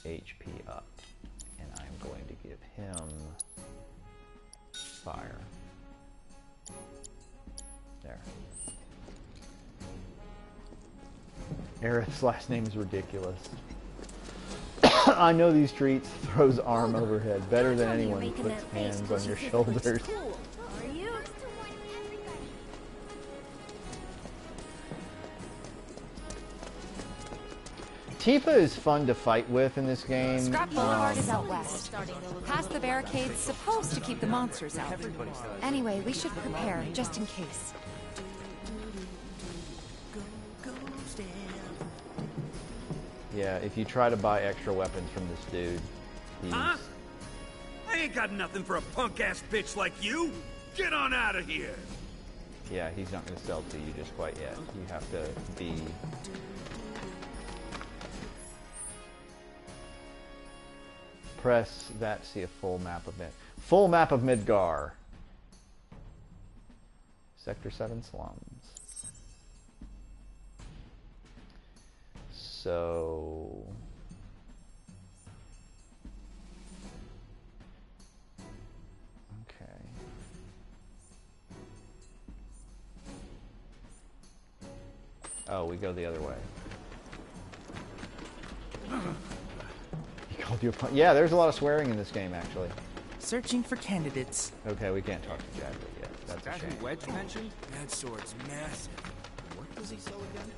HP up, and I'm going to give him fire. There. Aerith's last name is ridiculous. I know these streets, throws arm overhead better than anyone who puts hands on your shoulders. Tifa is fun to fight with in this game. Scrap Boulevard is out west. Past the barricade's supposed to keep the monsters out. Anyway, we should prepare, just in case. Yeah, if you try to buy extra weapons from this dude, he's... Huh? I ain't got nothing for a punk-ass bitch like you! Get on out of here! Yeah, he's not going to sell to you just quite yet. You have to be... Press that to see a full map of Full map of Midgar. Sector 7 slums. So... Okay. Oh, we go the other way. You called your yeah, there's a lot of swearing in this game, actually. Searching for candidates. Okay, we can't talk to Chadley yet. That's a shame. Wedge mentioned? That sword's massive. What does he sew again?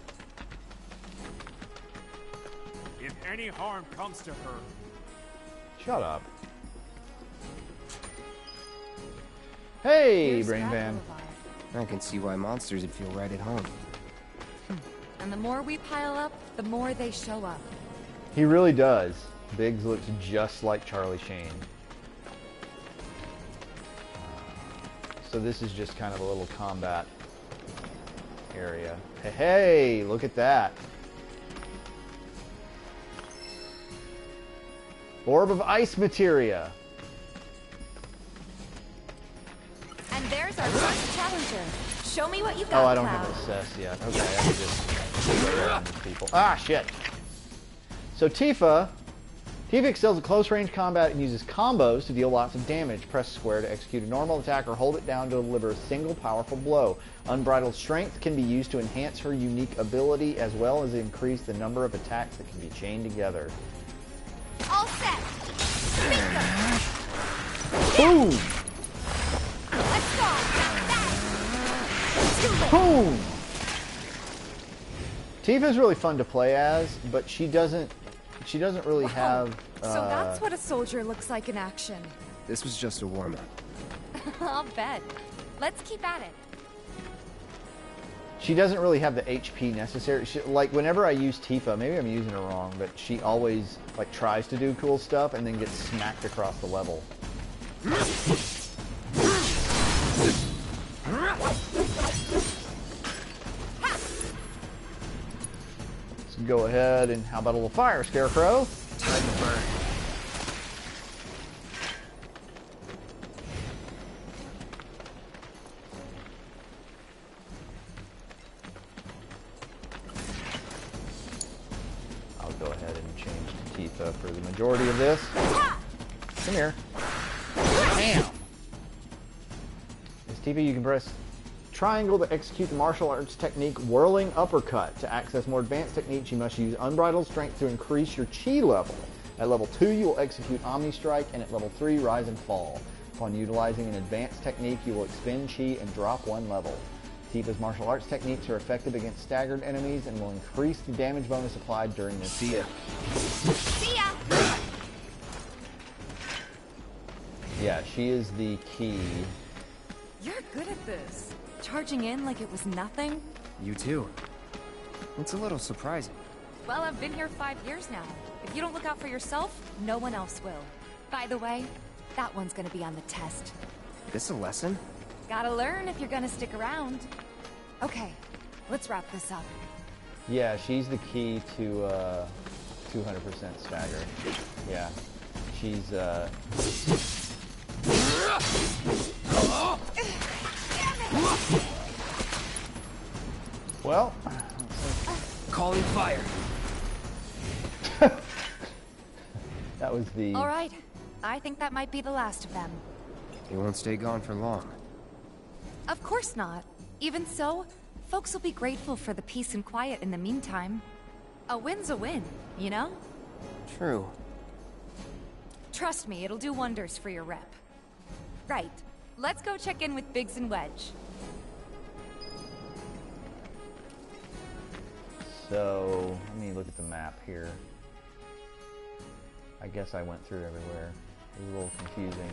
If any harm comes to her... Shut up. Hey, Here's Brain Van. I can see why monsters would feel right at home. And the more we pile up, the more they show up. He really does. Biggs looks just like Charlie Sheen. So this is just kind of a little combat area. Hey, look at that. Orb of ice materia. And there's our first challenger. Show me what you got, Oh, I don't Cloud. have assess yet. Okay, I can just go around these people. Ah, shit. So Tifa excels at close range combat and uses combos to deal lots of damage. Press square to execute a normal attack or hold it down to deliver a single powerful blow. Unbridled strength can be used to enhance her unique ability as well as increase the number of attacks that can be chained together. All set. Boom! Let's go. Boom! Tifa's really fun to play as, but she doesn't really have... So that's what a soldier looks like in action. This was just a warm-up. I'll bet. Let's keep at it. She doesn't really have the HP necessary. Like, whenever I use Tifa, maybe I'm using her wrong, but she always, like, tries to do cool stuff and then gets smacked across the level. Let's go ahead and how about a little fire, Scarecrow? Time to burn. I'll go ahead and change to Tifa for the majority of this. Come here. Bam! As Tifa, you can press triangle to execute the martial arts technique Whirling Uppercut. To access more advanced techniques, you must use Unbridled Strength to increase your chi level. At level 2, you will execute Omni Strike, and at level 3, Rise and Fall. Upon utilizing an advanced technique, you will expend chi and drop 1 level. Tifa's martial arts techniques are effective against staggered enemies and will increase the damage bonus applied during this hit. See ya. Yeah, she is the key. You're good at this. Charging in like it was nothing? You too. It's a little surprising. Well, I've been here 5 years now. If you don't look out for yourself, no one else will. By the way, that one's gonna be on the test. This a lesson? Gotta learn if you're gonna stick around. Okay, let's wrap this up. Yeah, she's the key to 200% stagger. Yeah, she's well, calling fire. That was the... All right, I think that might be the last of them. They won't stay gone for long. Of course not. Even so, folks will be grateful for the peace and quiet in the meantime. A win's a win, you know? True. Trust me, it'll do wonders for your rep. Right, let's go check in with Biggs and Wedge. So, let me look at the map here. I guess I went through everywhere. It was a little confusing.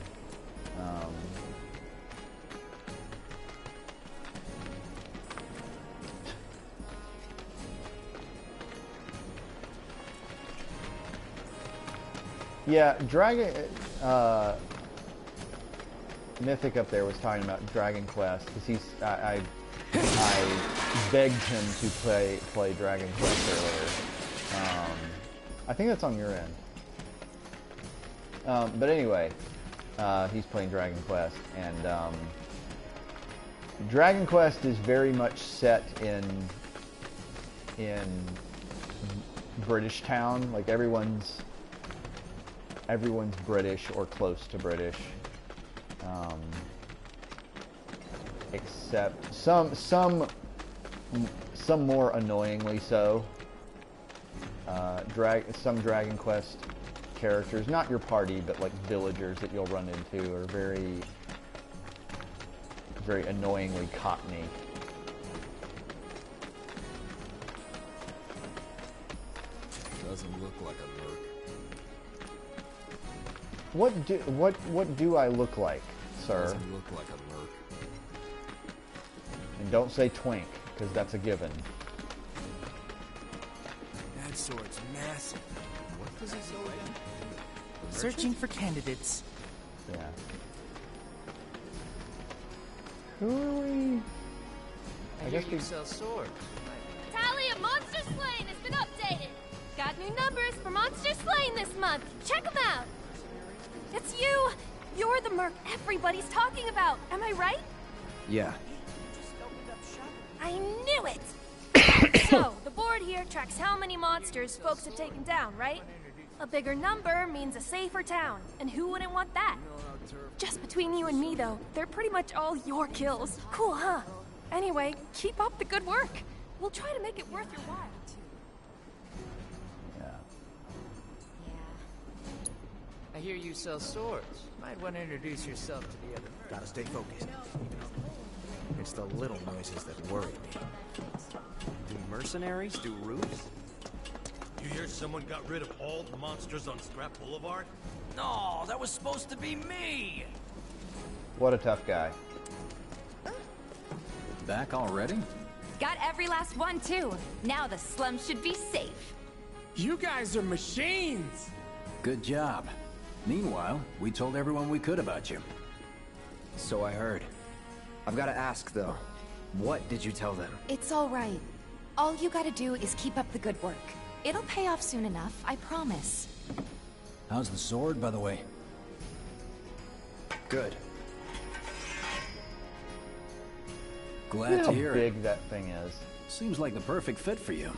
Yeah, Dragon... Mythic up there was talking about Dragon Quest, because he's... I begged him to play Dragon Quest earlier. I think that's on your end. But anyway, he's playing Dragon Quest, and Dragon Quest is very much set in British town. Like everyone's British or close to British, except some more annoyingly so. Some Dragon Quest characters, not your party, but like villagers that you'll run into, are very annoyingly Cockney. Doesn't look like a merc. What do I look like, sir? Doesn't look like a merc. And don't say twink, because that's a given. That sword's massive. What does it say again? Searching for candidates. Yeah. Who are we? I guess we sell swords. Tally of monster slain has been updated. Got new numbers for monster slain this month. Check them out. It's you. You're the merc everybody's talking about. Am I right? Yeah. I knew it. So, the board here tracks how many monsters folks have taken down, right? A bigger number means a safer town, and who wouldn't want that? Just between you and me, though, they're pretty much all your kills. Cool, huh? Anyway, keep up the good work. We'll try to make it worth your while. I hear you sell swords. Might want to introduce yourself to the other. Gotta stay focused. It's the little noises that worry me. Do mercenaries do roofs? You hear someone got rid of all the monsters on Scrap Boulevard? No, that was supposed to be me! What a tough guy. Back already? Got every last one, too. Now the slums should be safe. You guys are machines! Good job. Meanwhile, we told everyone we could about you. So I heard. I've got to ask, though. What did you tell them? It's all right. All you gotta do is keep up the good work. It'll pay off soon enough, I promise. How's the sword, by the way? Good. Glad to hear how big that thing is. Seems like the perfect fit for you.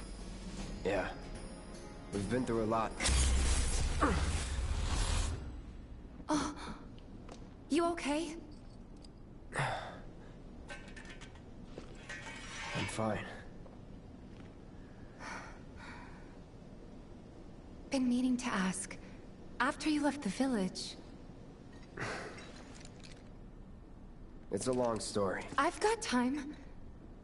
Yeah. We've been through a lot. Oh. You okay? I'm fine. Been meaning to ask. After you left the village... It's a long story. I've got time.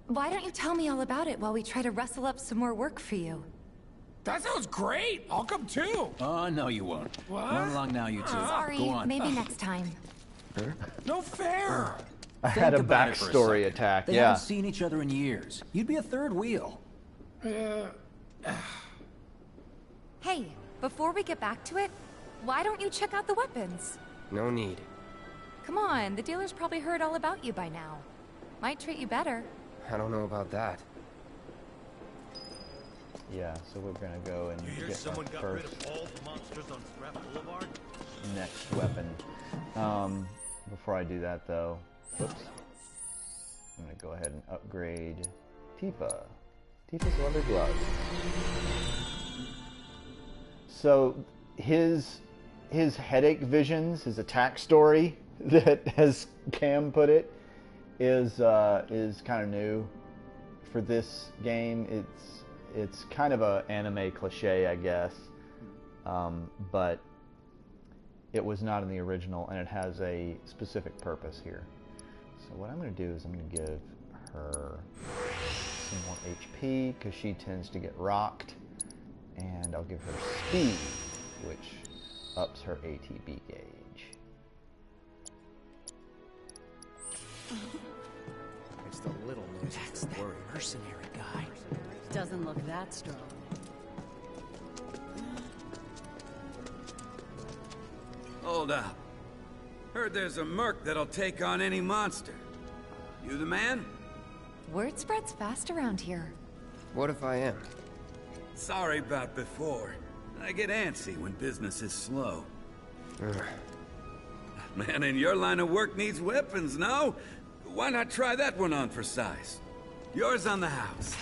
Why don't you tell me all about it while we try to rustle up some more work for you? That sounds great! I'll come too! Oh, no you won't. What? Run along now, you two. Sorry, Go on. maybe next time. No fair! I had a Think about it for a backstory second. attack, They yeah. haven't seen each other in years. You'd be a third wheel. Hey, before we get back to it, why don't you check out the weapons? No need. Come on, the dealer's probably heard all about you by now. Might treat you better. I don't know about that. Yeah, so we're gonna go and You hear get someone our got rid first of all the monsters on Scrap Boulevard? next weapon. Before I do that though, whoops. I'm gonna go ahead and upgrade Tifa. Tifa's leather gloves. So his headache visions, his attack story, that as Cam put it, is kind of new for this game. It's kind of a anime cliche, I guess, but it was not in the original, and it has a specific purpose here. So what I'm going to do is I'm going to give her some more HP because she tends to get rocked, and I'll give her speed, which ups her ATB gauge. It's the little noises that worry. Mercenary guy. Doesn't look that strong. Hold up. Heard there's a merc that'll take on any monster. You the man? Word spreads fast around here. What if I am? Sorry about before. I get antsy when business is slow. Man in your line of work needs weapons, no? Why not try that one on for size? Yours on the house.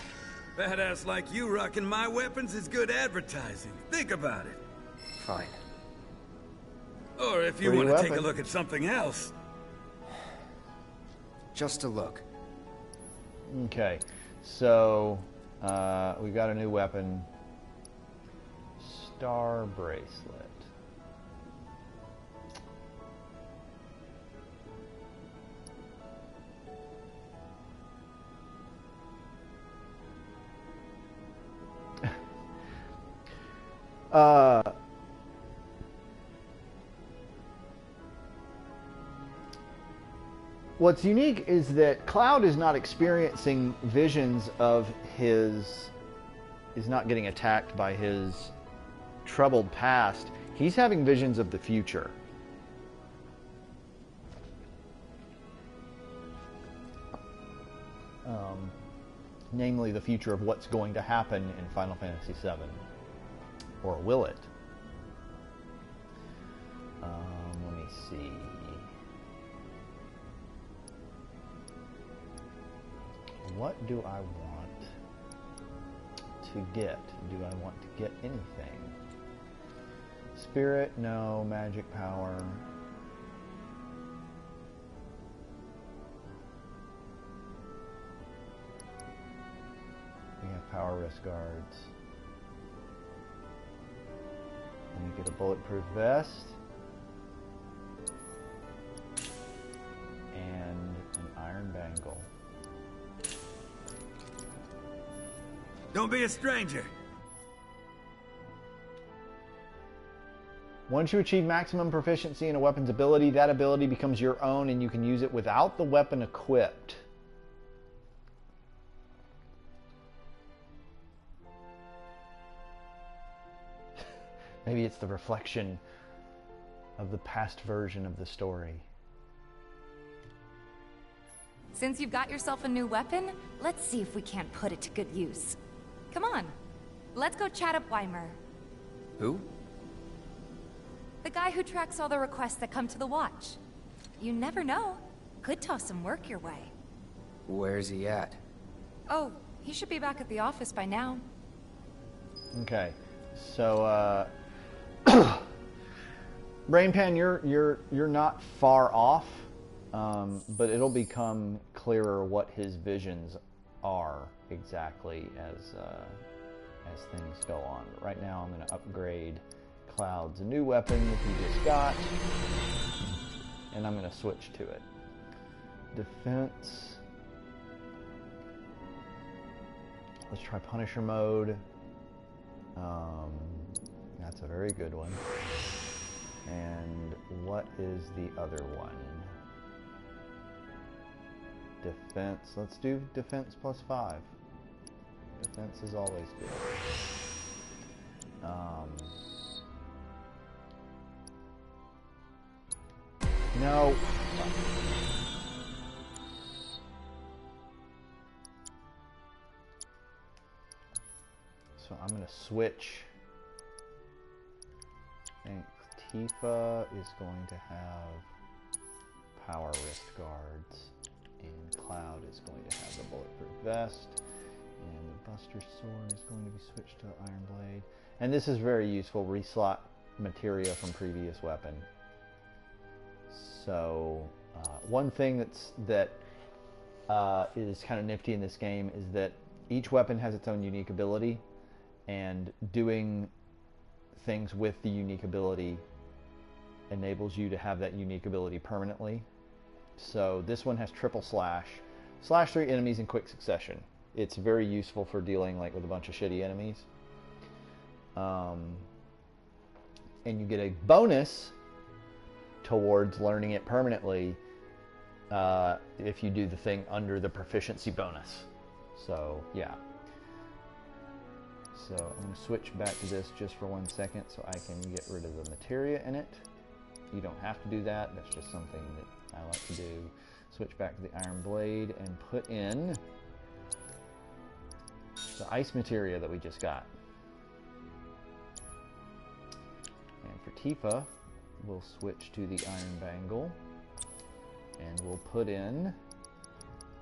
Badass like you rocking my weapons is good advertising. Think about it. Fine. Or if you Free want to take a weapon. look at something else. Just a look. Okay, so we got a new weapon. Star bracelet. What's unique is that Cloud is not experiencing visions of his... He's not getting attacked by his troubled past. He's having visions of the future. Namely, the future of what's going to happen in Final Fantasy VII. Or will it? Let me see. What do I want to get? Do I want to get anything? Spirit? No. Magic power. We have power wrist guards. And you get a bulletproof vest. And an iron bangle. Don't be a stranger. Once you achieve maximum proficiency in a weapon's ability, that ability becomes your own and you can use it without the weapon equipped. Maybe it's the reflection of the past version of the story. Since you've got yourself a new weapon, let's see if we can't put it to good use. Come on, let's go chat up Weimer. Who? The guy who tracks all the requests that come to the Watch. You never know. Could toss some work your way. Where's he at? Oh, he should be back at the office by now. Okay, so Brainpan, you're not far off, but it'll become clearer what his visions are exactly as things go on. But right now, I'm going to upgrade Cloud's new weapon that he just got, and I'm going to switch to it. Defense. Let's try Punisher mode. That's a very good one. And what is the other one? Defense. Let's do defense +5. Defense is always good. No. So I'm going to switch. I think Tifa is going to have power wrist guards, and Cloud is going to have the bulletproof vest, and the Buster Sword is going to be switched to Iron Blade. And this is very useful, reslot materia from previous weapon. So one thing that is kind of nifty in this game is that each weapon has its own unique ability, and doing things with the unique ability enables you to have that unique ability permanently. So this one has triple slash. Slash 3 enemies in quick succession. It's very useful for dealing like with a bunch of shitty enemies. And you get a bonus towards learning it permanently if you do the thing under the proficiency bonus. So yeah. So I'm going to switch back to this just for 1 second so I can get rid of the materia in it. You don't have to do that. That's just something that I like to do. Switch back to the Iron Blade and put in the ice materia that we just got. And for Tifa, we'll switch to the Iron Bangle and we'll put in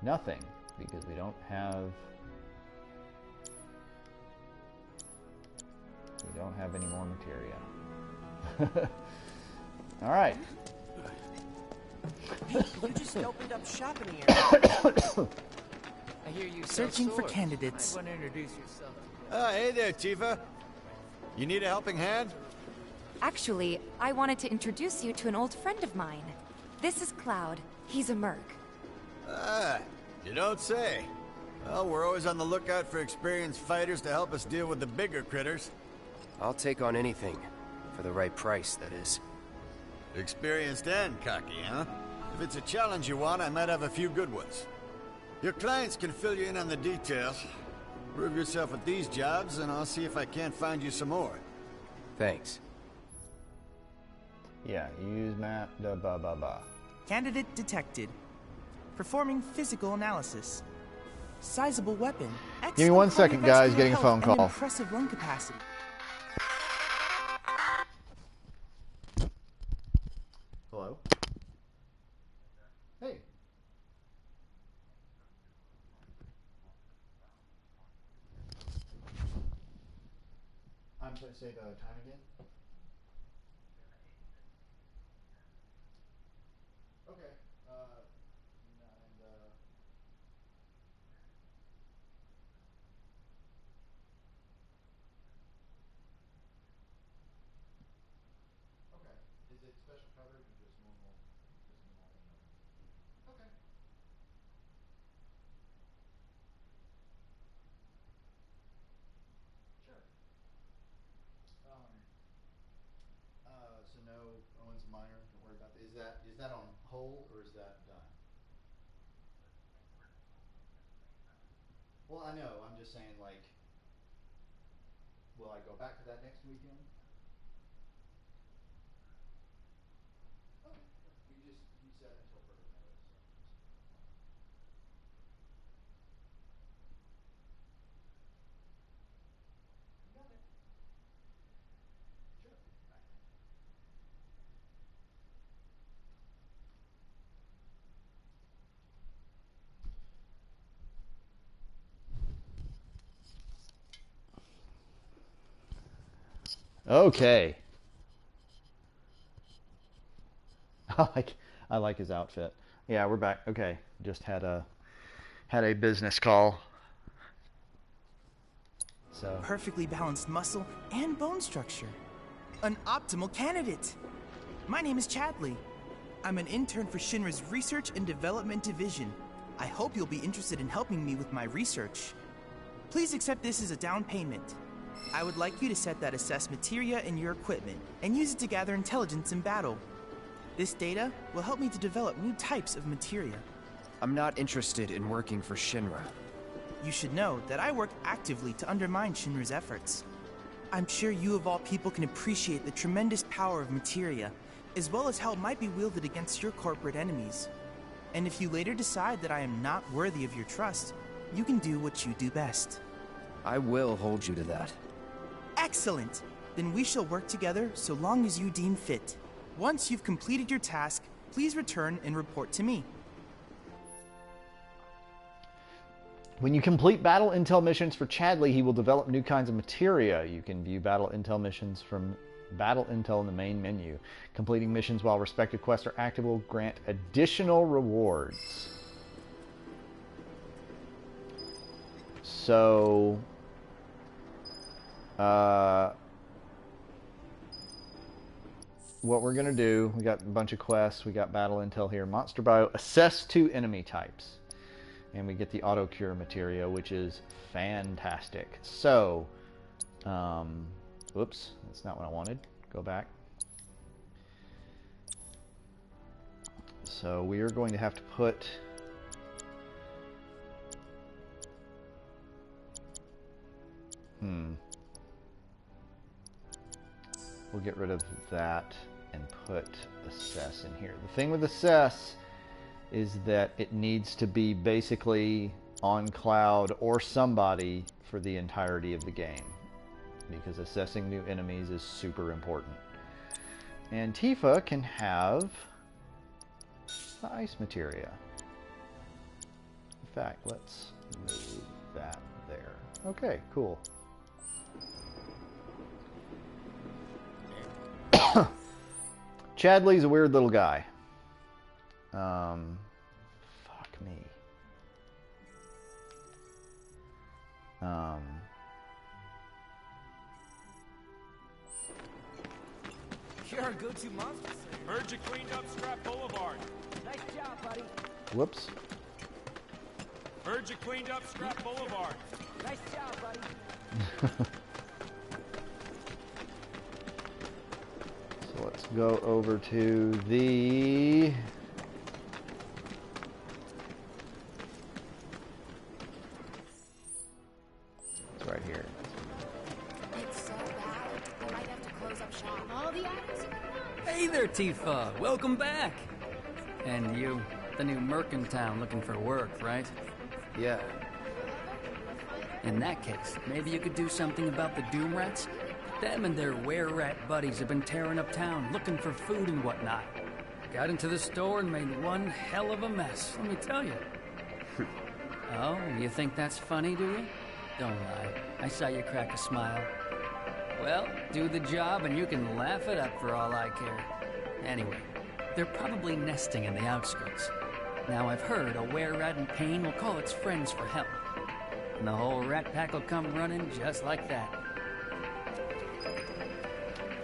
nothing because we don't have any more materia. All right. Hey, you just opened up shop in the area. I hear you searching for candidates. Want to introduce yourself? Hey there, Tifa. You need a helping hand? Actually, I wanted to introduce you to an old friend of mine. This is Cloud. He's a merc. Ah, you don't say. Well, we're always on the lookout for experienced fighters to help us deal with the bigger critters. I'll take on anything. For the right price, that is. Experienced and cocky, huh? If it's a challenge you want, I might have a few good ones. Your clients can fill you in on the details. Prove yourself at these jobs, and I'll see if I can't find you some more. Thanks. Yeah, use map, da ba ba ba. Candidate detected. Performing physical analysis. Sizable weapon. Give me 1 second, guys. Getting a phone call. Impressive lung capacity. Hello? Hey. I'm going to say the time again? Okay. Okay. Is it special coverage or just normal? Okay. Sure. So no Owens Minor. Don't worry about that. Is that on hold or is that done? Well, I know. I'm just saying, like, will I go back to that next weekend? Okay. You said until further notice. You got it. Sure. Bye. Okay. I like his outfit. Yeah, we're back. Okay, just had a business call. So Perfectly balanced muscle and bone structure. An optimal candidate. My name is Chadley. I'm an intern for Shinra's Research and Development Division. I hope you'll be interested in helping me with my research. Please accept this as a down payment. I would like you to set that assess materia in your equipment and use it to gather intelligence in battle. This data will help me to develop new types of materia. I'm not interested in working for Shinra. You should know that I work actively to undermine Shinra's efforts. I'm sure you of all people can appreciate the tremendous power of materia, as well as how it might be wielded against your corporate enemies. And if you later decide that I am not worthy of your trust, you can do what you do best. I will hold you to that. Excellent! Then we shall work together so long as you deem fit. Once you've completed your task, please return and report to me. when you complete battle intel missions for Chadley, he will develop new kinds of materia. You can view battle intel missions from battle intel in the main menu. Completing missions while respective quests are active will grant additional rewards. So, what we're going to do, we got a bunch of quests, we got battle intel here. Monster Bio, assess 2 enemy types. And we get the auto cure materia, which is fantastic. So, whoops, that's not what I wanted. Go back. So we are going to have to put we'll get rid of that and put assess in here. The thing with assess is that it needs to be basically on cloud or somebody for the entirety of the game, because assessing new enemies is super important. And Tifa can have the ice materia. In fact, let's move that there. Okay, cool. Chadley's a weird little guy. Fuck me. You're our go-to monster. Heard you cleaned up Scrap Boulevard. Nice job, buddy. Whoops. Heard you cleaned up Scrap Boulevard. Nice job, buddy. go over to the... It's right here. It's so bad, I might have to close up shop. All the items are gone. Hey there, Tifa. Welcome back. And you, the new merc in town looking for work, right? Yeah. In that case, maybe you could do something about the Doom Rats? Them and their were-rat buddies have been tearing up town, looking for food and whatnot. Got into the store and made one hell of a mess, let me tell you. Oh, you think that's funny, do you? Don't lie. I saw you crack a smile. Well, do the job and you can laugh it up for all I care. Anyway, they're probably nesting in the outskirts. Now I've heard a were-rat in pain will call its friends for help. And the whole rat pack will come running just like that.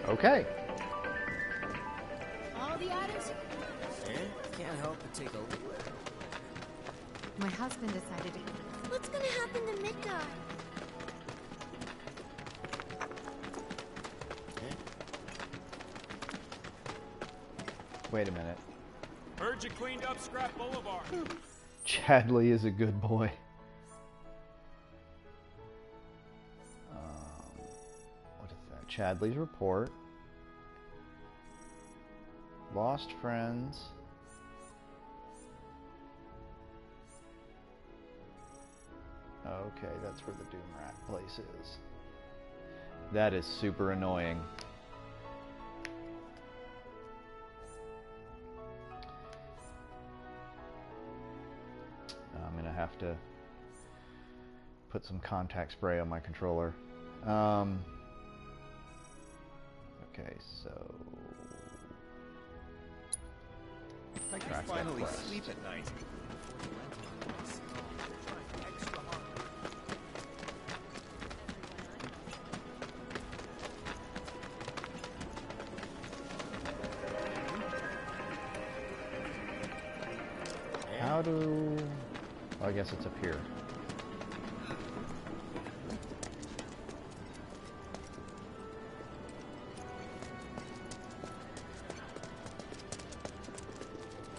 Okay. All the items are Can't help but take a look. My husband decided to... What's gonna happen to Midgar? Wait a minute. Heard you cleaned up Scrap Boulevard. Chadley is a good boy. What is that? Chadley's report. Lost friends. Okay, that's where the Doom Rat place is. That is super annoying. I'm gonna have to put some contact spray on my controller. Okay, so I can finally sleep at night. how do... Oh, I guess it's up here.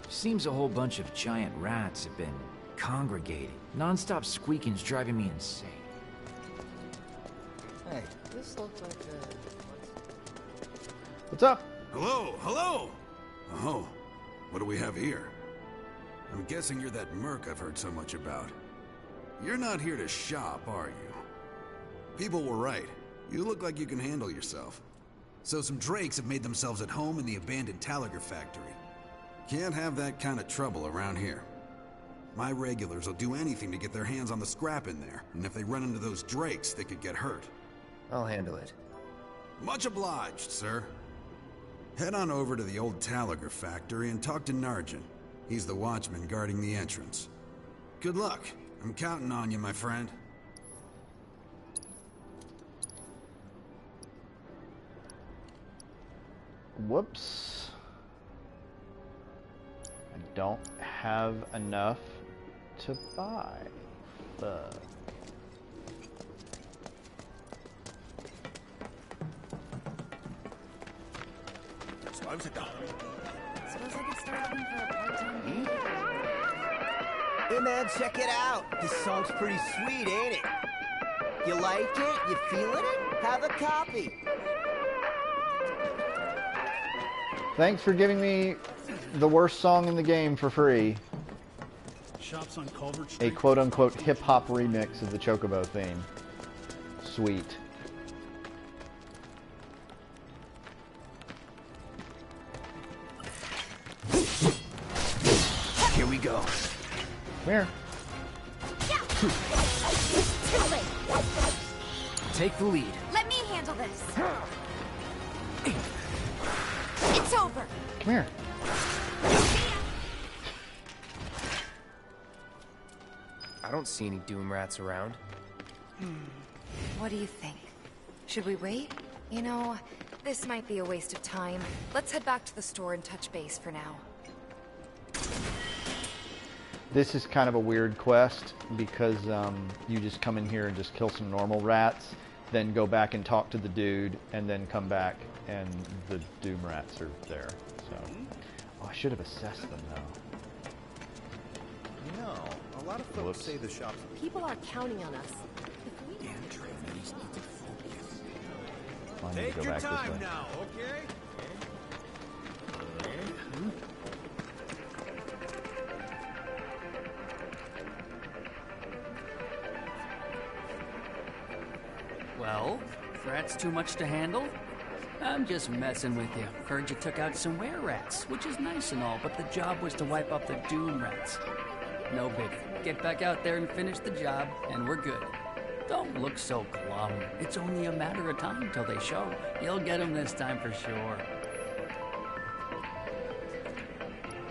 Seems a whole bunch of giant rats have been congregating. Non-stop squeaking's driving me insane. Hey, this looks like What's up? Hello, hello! Oh, what do we have here? I'm guessing you're that merc I've heard so much about. You're not here to shop, are you? People were right. You look like you can handle yourself. So some drakes have made themselves at home in the abandoned Talager factory. Can't have that kind of trouble around here. My regulars will do anything to get their hands on the scrap in there, and if they run into those drakes, they could get hurt. I'll handle it. Much obliged, sir. Head on over to the old Talager factory and talk to Narjan. He's the watchman guarding the entrance. Good luck. I'm counting on you, my friend. Whoops. I don't have enough to buy. Suppose I could start looking for a part-time gig. Hey man, check it out. This song's pretty sweet, ain't it? You like it? You feeling it? Have a copy. Thanks for giving me the worst song in the game for free. Shops on Culver Street. A quote-unquote hip-hop remix of the Chocobo theme. Sweet. Here we go. Come here. Too late. Take the lead. Let me handle this. It's over. Come here. I don't see any Doom Rats around. What do you think? Should we wait? You know, this might be a waste of time. Let's head back to the store and touch base for now. This is kind of a weird quest because you just come in here and just kill some normal rats, then go back and talk to the dude, and then come back and the Doom Rats are there. So, oh, I should have assessed them though. You know, a lot of folks say the shops. People are counting on us. Well, I need to go back this way. Now, okay? Well, rats too much to handle? I'm just messing with you. Heard you took out some were-rats, which is nice and all, but the job was to wipe up the Doom Rats. No biggie. Get back out there and finish the job, and we're good. Don't look so glum. It's only a matter of time till they show. You'll get them this time for sure.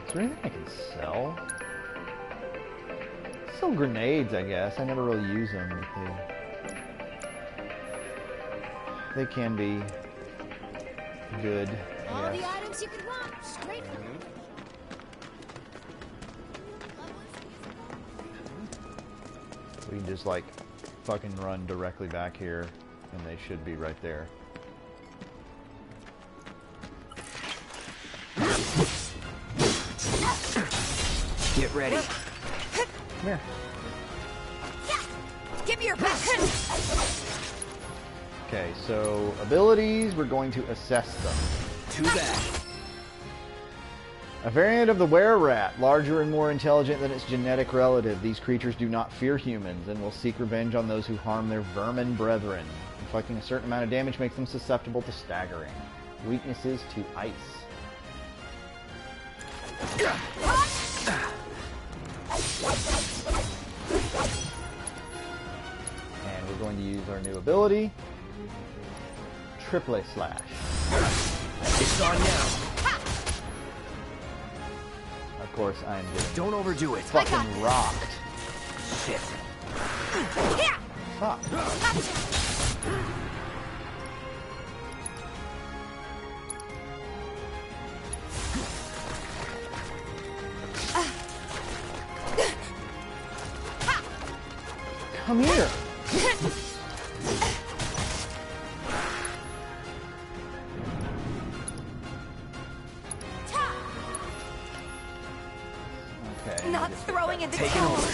Is there anything I can sell? Sell grenades, I guess. I never really use them. But they can be good. All the items you could want, straight from We can just like fucking run directly back here, and they should be right there. Get ready. Come here. Give me your best. Okay, so abilities, we're going to assess them. Too bad. A variant of the were-rat, larger and more intelligent than its genetic relative. These creatures do not fear humans and will seek revenge on those who harm their vermin brethren. Inflicting a certain amount of damage makes them susceptible to staggering. Weaknesses to ice. And we're going to use our new ability, Triple Slash. It's on now. Of course, I'm getting Don't overdo it. fucking rocked. Shit. Fuck. Come here. Okay. Not throwing in the Taking over.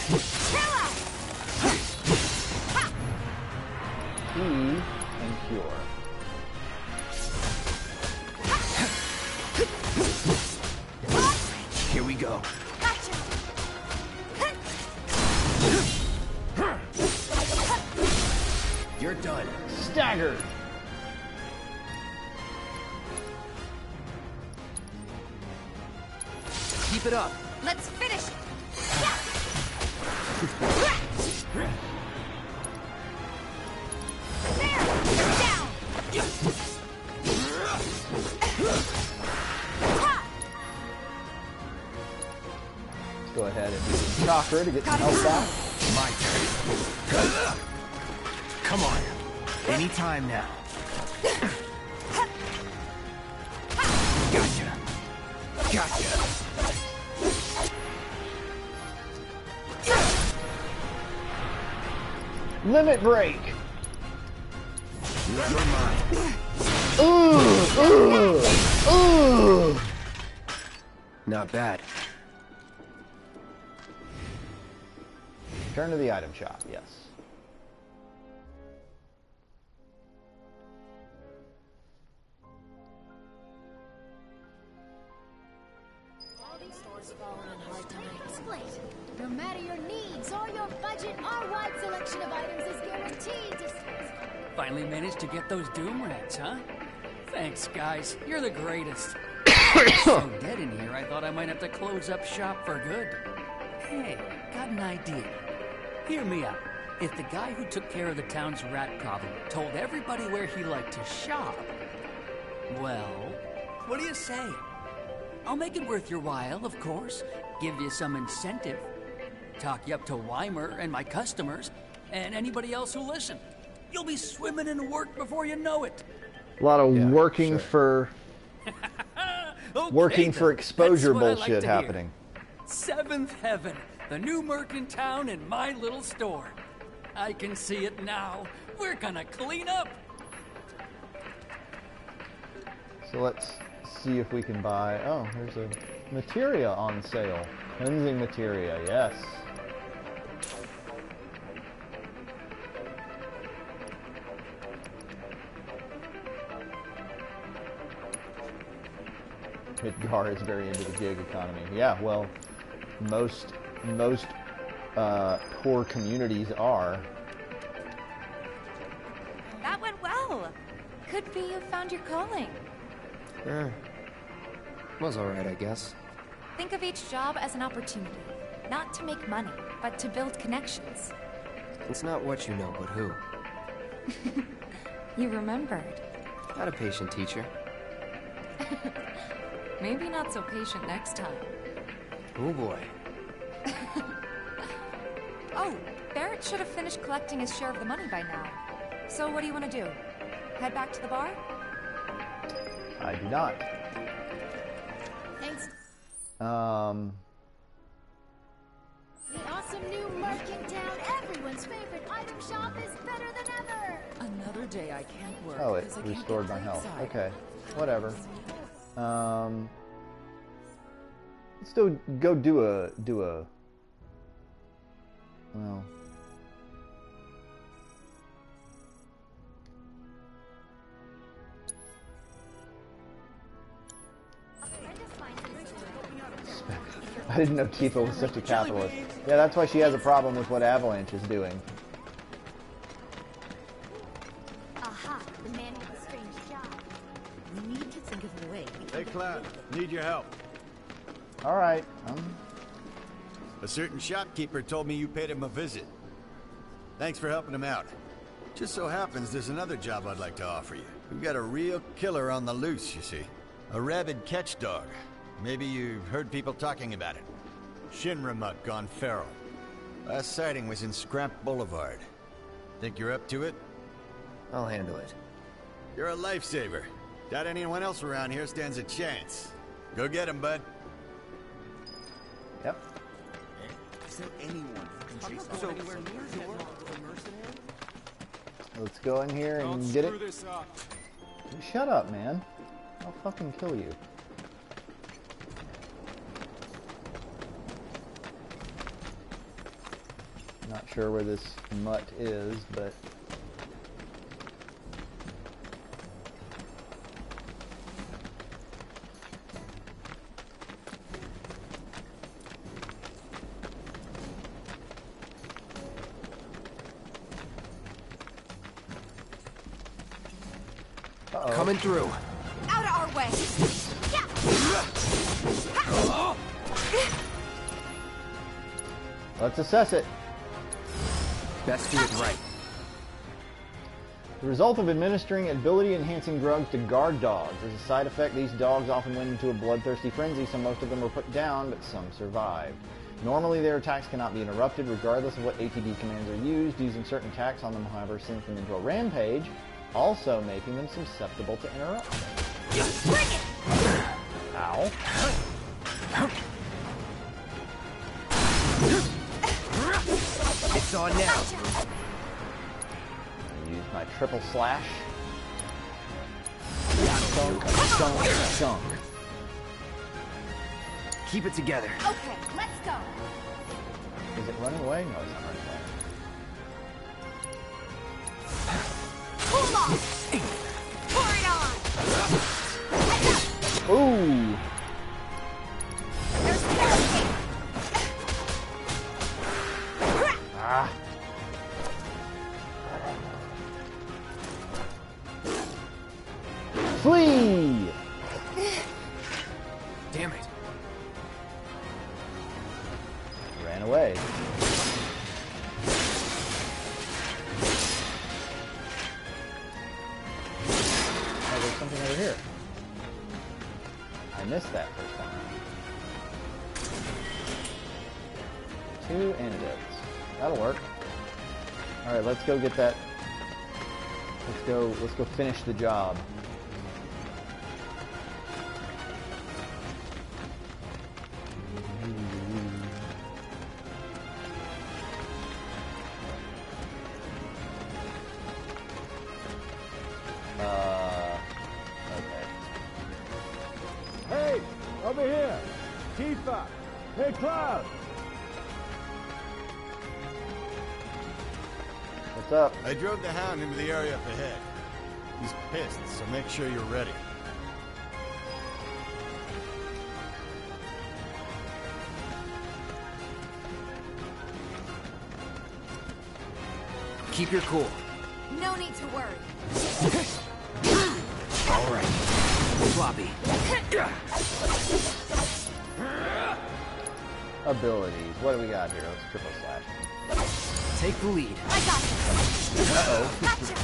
Heal and cure. Here we go. You're done. Staggered. Keep it up. Let's finish it. There! Down! Let's go ahead and do some chakra to get some health back. My turn. Come on. Anytime now. Gotcha. Gotcha. Limit break. You're mine. Ooh. Not bad. Turn to the item shop, yes. All these stores falling on hard times. Great. No matter your needs or your budget, our wide selection of items is guaranteed to satisfy. Finally managed to get those Doom Rats, huh? Thanks, guys. You're the greatest. So dead in here, I thought I might have to close up shop for good. Hey, got an idea. Hear me out. If the guy who took care of the town's rat problem told everybody where he liked to shop, well, what do you say? I'll make it worth your while, of course. Give you some incentive. Talk you up to Weimer and my customers, and anybody else who listen. You'll be swimming in work before you know it. A lot of working for Okay, working for then. exposure That's what I like bullshit to hear. happening. Seventh Heaven, the new merc in town and my little store. I can see it now. We're gonna clean up. So let's see if we can buy... Oh, there's a materia on sale. Cleansing materia, yes. Midgar is very into the gig economy. Yeah, well, most poor communities are. That went well. Could be you found your calling. Was alright, I guess. Think of each job as an opportunity. Not to make money, but to build connections. It's not what you know, but who. You remembered. Not a patient teacher. Maybe not so patient next time. Oh boy. Oh, Barrett should have finished collecting his share of the money by now. So what do you want to do? Head back to the bar? I do not. Thanks. The awesome new merc in town. Everyone's favorite item shop is better than ever. Another day I can't work. Oh, it restored my health. Okay, whatever. Let's go do a. Well. I didn't know Tifa was such a capitalist. Yeah, that's why she has a problem with what Avalanche is doing. Aha, the man with a strange job. We need to think of a way. Hey, Cloud, need your help. All right. A certain shopkeeper told me you paid him a visit. Thanks for helping him out. Just so happens there's another job I'd like to offer you. We've got a real killer on the loose, you see. A rabid catch dog. Maybe you've heard people talking about it. Shinra muck gone feral. Last sighting was in Scrap Boulevard. Think you're up to it? I'll handle it. You're a lifesaver. Doubt anyone else around here stands a chance. Go get him, bud. Yep. Is there anyone who can chase so anywhere near your mercenary? Let's go in here and get it. This up. Shut up, man. I'll fucking kill you. Not sure where this mutt is, but... Uh-oh. Coming through. Out of our way! Let's assess it. Best do it right. The result of administering ability-enhancing drugs to guard dogs. As a side effect, these dogs often went into a bloodthirsty frenzy, so most of them were put down, but some survived. Normally, their attacks cannot be interrupted, regardless of what ATB commands are used. Using certain attacks on them, however, sends them into a rampage, also making them susceptible to interruption. Bring it! Ow. It's on now. Use my triple slash. Chunk, chunk, chunk. Keep it together. Okay, let's go. Is it running away? No, it's not running away. Cool off! Pour it on! Ooh! Ah! Flee! Damn it. Ran away. Oh, there's something over here. I missed that first time. 2 antidotes. That'll work. Alright, let's go get that. Let's go finish the job. Okay. Over here! Tifa! Hey, Cloud! What's up? I drove the Hound into the area up ahead. He's pissed, so make sure you're ready. Keep your cool. No need to worry. All right. Floppy. Abilities. What do we got here? Let's triple slash. Take the lead. I got this. Uh-oh. Gotcha.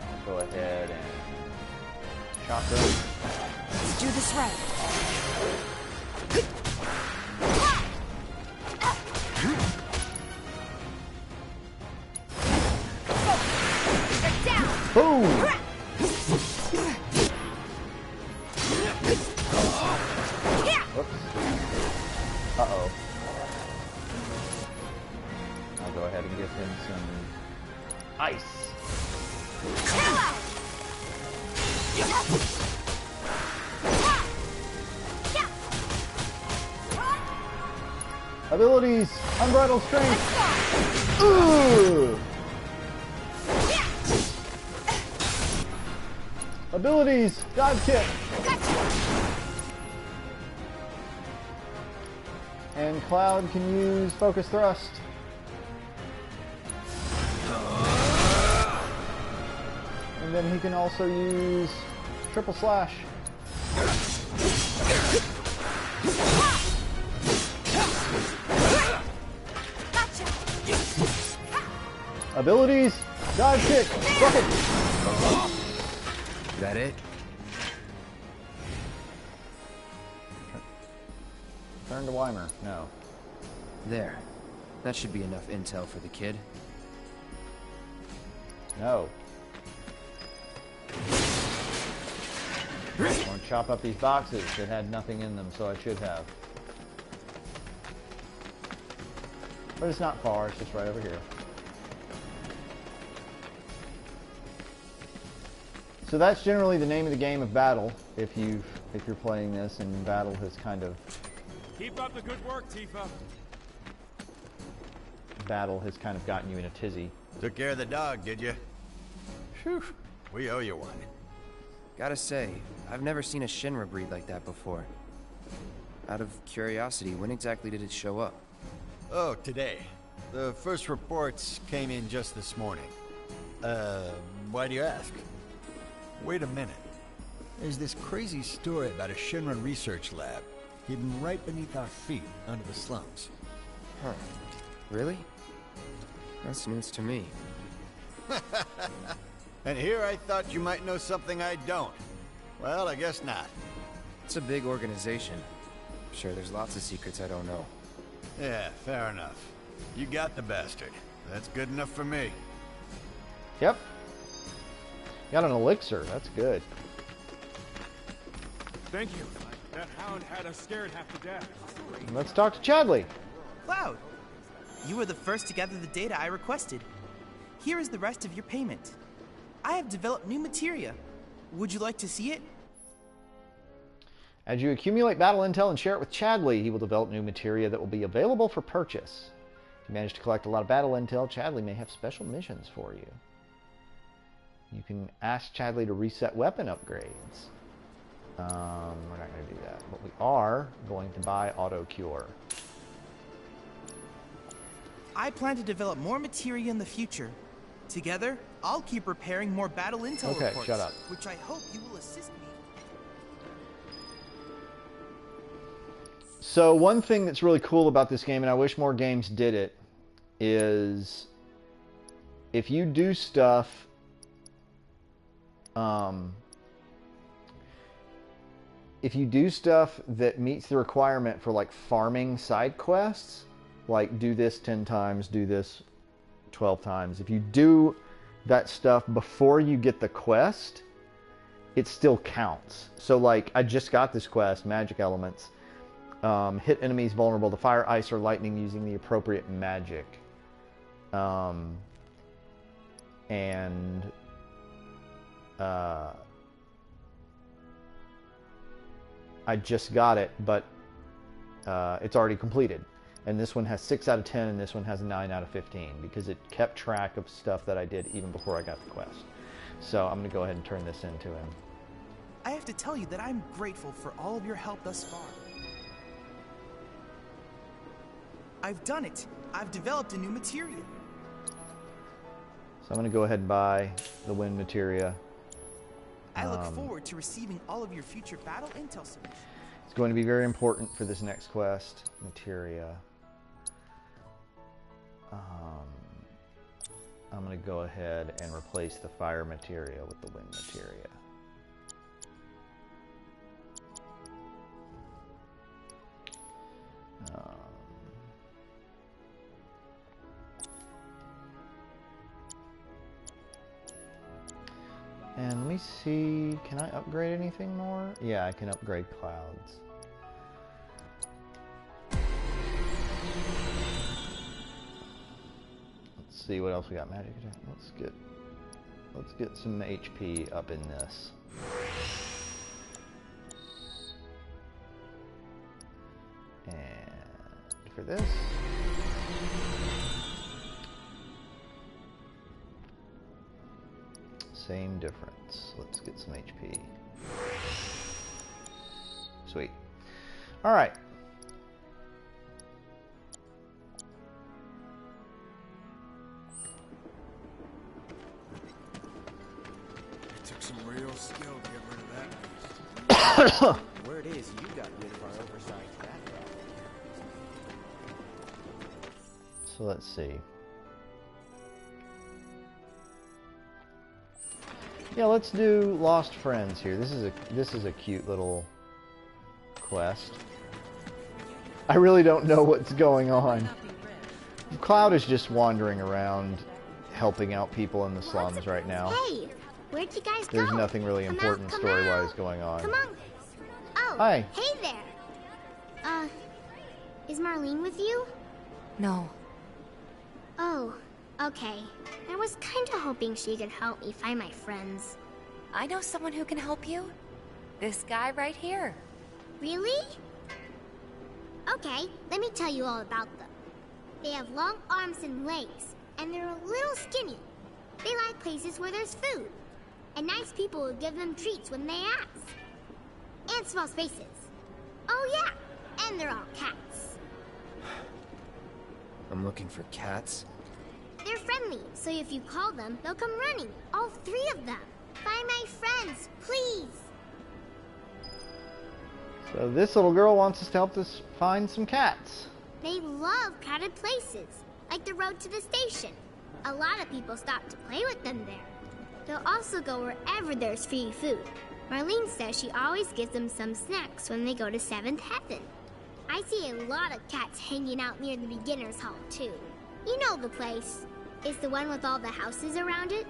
I'll go ahead and chakra. Let's do this right. Boom! Uh-oh. I'll go ahead and give him some ice. Abilities, unbridled strength. Ooh. Abilities, dive kick. And Cloud can use focus thrust. And then he can also use triple slash. Abilities, dive kick, bucket. Is that it? Turn to Weimer. No. There. That should be enough intel for the kid. No. I want to chop up these boxes that had nothing in them, so I should have. But it's not far, it's just right over here. So that's generally the name of the game of Battle, if you're playing this, and Battle has kind of... Keep up the good work, Tifa. Battle has kind of gotten you in a tizzy. Took care of the dog, did you? Phew, we owe you one. Gotta say, I've never seen a Shinra breed like that before. Out of curiosity, when exactly did it show up? Oh, today. The first reports came in just this morning. Why do you ask? Wait a minute. There's this crazy story about a Shinra research lab hidden right beneath our feet under the slums. Huh. Really? That's news to me. And here I thought you might know something I don't. Well, I guess not. It's a big organization. I'm sure there's lots of secrets I don't know. Yeah, fair enough. You got the bastard. That's good enough for me. Yep. Got an elixir. That's good. Thank you. That hound had us scared half to death. Let's talk to Chadley. Cloud, you were the first to gather the data I requested. Here is the rest of your payment. I have developed new materia. Would you like to see it? As you accumulate battle intel and share it with Chadley, he will develop new materia that will be available for purchase. If you manage to collect a lot of battle intel, Chadley may have special missions for you. You can ask Chadley to reset weapon upgrades. We're not going to do that, but we are going to buy auto cure. I plan to develop more materia in the future. Together, I'll keep preparing more battle intel reports, shut up. which I hope you will assist me. So one thing that's really cool about this game, and I wish more games did it, is if you do stuff that meets the requirement for like farming side quests, like do this 10 times, do this 12 times. If you do that stuff before you get the quest, it still counts. So like I just got this quest, Magic Elements. Hit enemies vulnerable to fire, ice, or lightning using the appropriate magic. And I just got it, but it's already completed. And this one has 6 out of 10, and this one has 9 out of 15, because it kept track of stuff that I did even before I got the quest. So I'm going to go ahead and turn this into him. I have to tell you that I'm grateful for all of your help thus far. I've done it. I've developed a new materia. So I'm going to go ahead and buy the wind materia. I look forward to receiving all of your future battle intel submissions. It's going to be very important for this next quest. Materia. I'm going to go ahead and replace the fire materia with the wind materia. And let me see, can I upgrade anything more? Yeah, I can upgrade clouds. Let's see what else we got. Magic attack. Let's get some HP up in this. And for this, same difference. Let's get some HP. Sweet. All right. It took some real skill to get rid of that beast. Word is, you got rid of our oversized background. So let's see. Yeah, let's do Lost Friends here. This is a cute little quest. I really don't know what's going on. Cloud is just wandering around helping out people in the slums right now. Hey, where'd you guys go? There's nothing really important story-wise going on. Come on. Oh, hi. Hey there. Is Marlene with you? No. Oh, okay. I was kind of hoping she could help me find my friends. I know someone who can help you. This guy right here. Really? Okay, let me tell you all about them. They have long arms and legs, and they're a little skinny. They like places where there's food, and nice people will give them treats when they ask. And small spaces. Oh yeah, and they're all cats. I'm looking for cats. They're friendly, so if you call them, they'll come running. All 3 of them. Find my friends, please. So this little girl wants us to help us find some cats. They love crowded places, like the road to the station. A lot of people stop to play with them there. They'll also go wherever there's free food. Marlene says she always gives them some snacks when they go to 7th Heaven. I see a lot of cats hanging out near the beginner's hall, too. You know the place. It's the one with all the houses around it.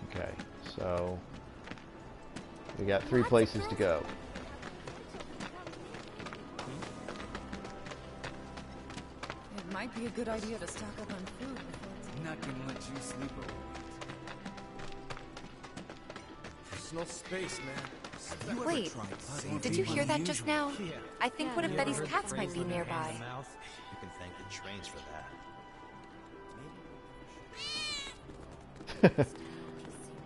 Okay, so we got 3 places to go. It might be a good idea to stock up on food. Not gonna let you sleep over. Personal space, man. Wait, did you hear that just now? I think one of Betty's cats might be nearby. You can thank the trains for that.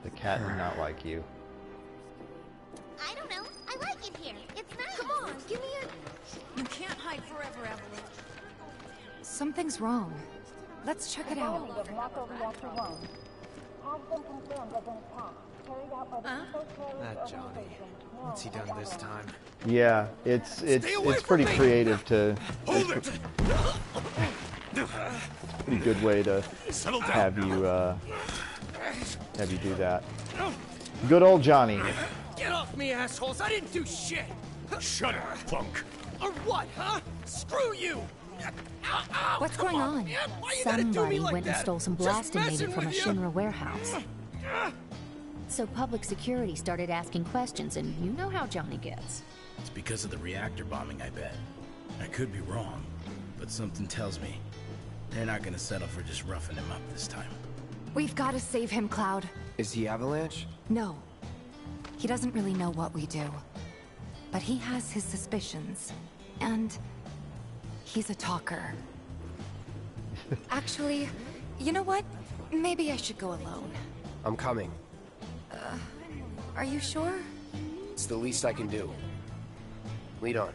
The cat did not like you. I don't know. I like it here. It's nice. Come on, give me a... You can't hide forever, Evelyn. Something's wrong. Let's check it out. That Johnny. What's he done this time? Yeah, it's pretty creative to. It's a pretty good way to have you do that. Good old Johnny. Get off me, assholes! I didn't do shit! Shut up, punk! Or what, huh? Screw you! What's going on? Somebody went and stole some blasting from a Shinra warehouse. So public security started asking questions, and you know how Johnny gets. It's because of the reactor bombing, I bet. I could be wrong, but something tells me they're not gonna settle for just roughing him up this time. We've got to save him, Cloud. Is he Avalanche? No. He doesn't really know what we do. But he has his suspicions. And he's a talker. Actually, you know what? Maybe I should go alone. I'm coming. Are you sure? It's the least I can do. Lead on.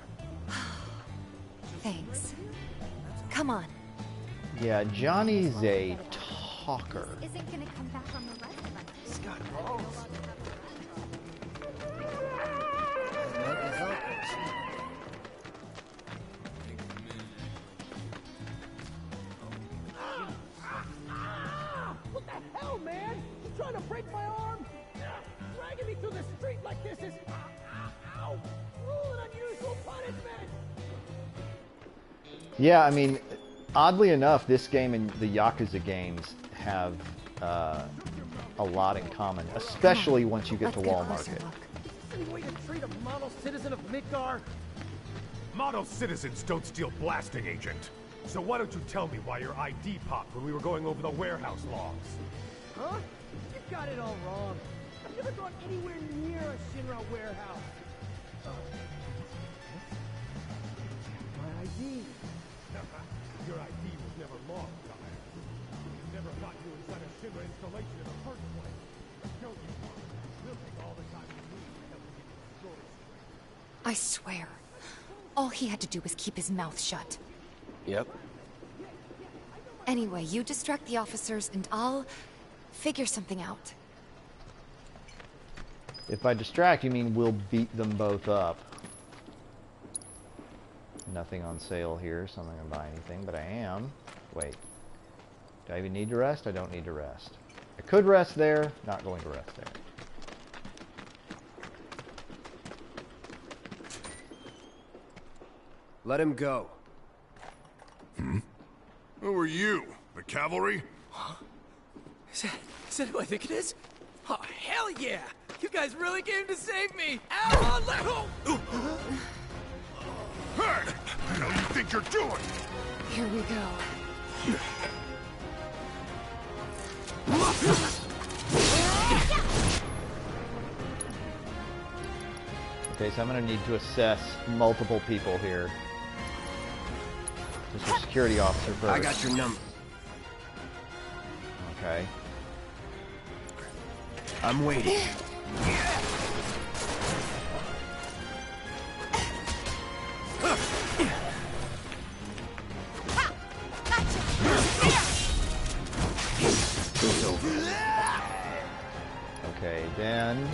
Thanks. Come on. Yeah, Johnny's a talker. Isn't gonna come back on the rest of us. Scott. What the hell, man? You trying to break my arm? Dragging me through the street like this is... Ow! Cruel and unusual punishment! Yeah, I mean, oddly enough, this game and the Yakuza games have a lot in common, especially once you get to Wall Market. Any way to treat a model citizen of Midgar? Model citizens don't steal blasting, Agent. So why don't you tell me why your ID popped when we were going over the warehouse logs? Huh? You got it all wrong. I've never gone anywhere near a Shinra warehouse. My ID. Your ID was never logged, Kyle. We never got you inside a Shinra installation in the first place. Show you one. We'll take all the time we need to help you get the story straight. I swear. All he had to do was keep his mouth shut. Yep. Anyway, you distract the officers and I'll figure something out. If by distract, you mean we'll beat them both up. Nothing on sale here, so I'm not going to buy anything, but I am. Wait. Do I even need to rest? I don't need to rest. I could rest there, not going to rest there. Let him go. Who are you? The cavalry? Huh? Is that who I think it is? Oh, hell yeah! You guys really came to save me! Ow! Let go! Hey! What the hell you think you're doing? Here we go. Okay, so I'm going to need to assess multiple people here. Just a security officer first. I got your number. Okay. I'm waiting. It's over. Okay, then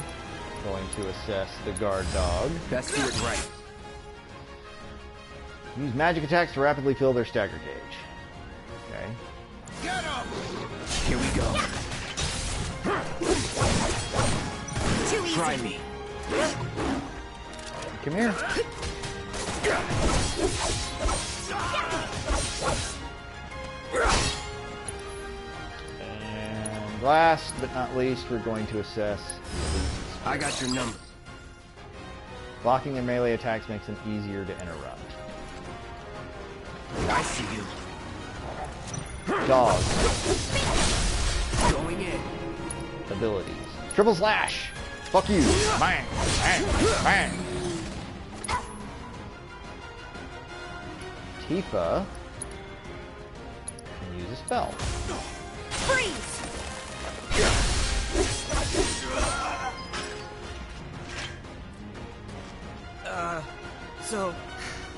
going to assess the guard dog. Best do it right. Use magic attacks to rapidly fill their stagger gauge. Okay. Get him! Here we go. Too easy. Try me. Come here. And last but not least, we're going to assess. I got your number. Blocking their melee attacks makes them easier to interrupt. I see you. Dog. Going in. Abilities. Triple slash. Fuck you. Bang. Bang. Bang. Tifa can use a spell. Freeze! So,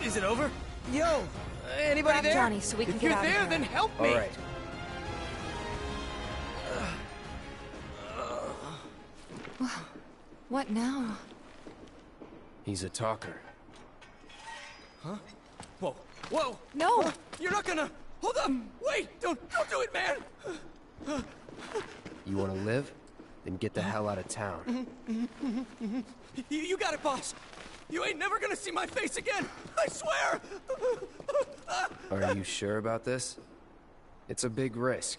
is it over? Yo, anybody Grab there? Johnny so we can if get you're out of there, here. then help me. All right. What now? He's a talker. Huh? Whoa, whoa! No! You're not gonna... Hold up! Wait! Don't do it, man! You want to live? Then get the hell out of town. You got it, boss! You ain't never gonna see my face again! I swear! Are you sure about this? It's a big risk.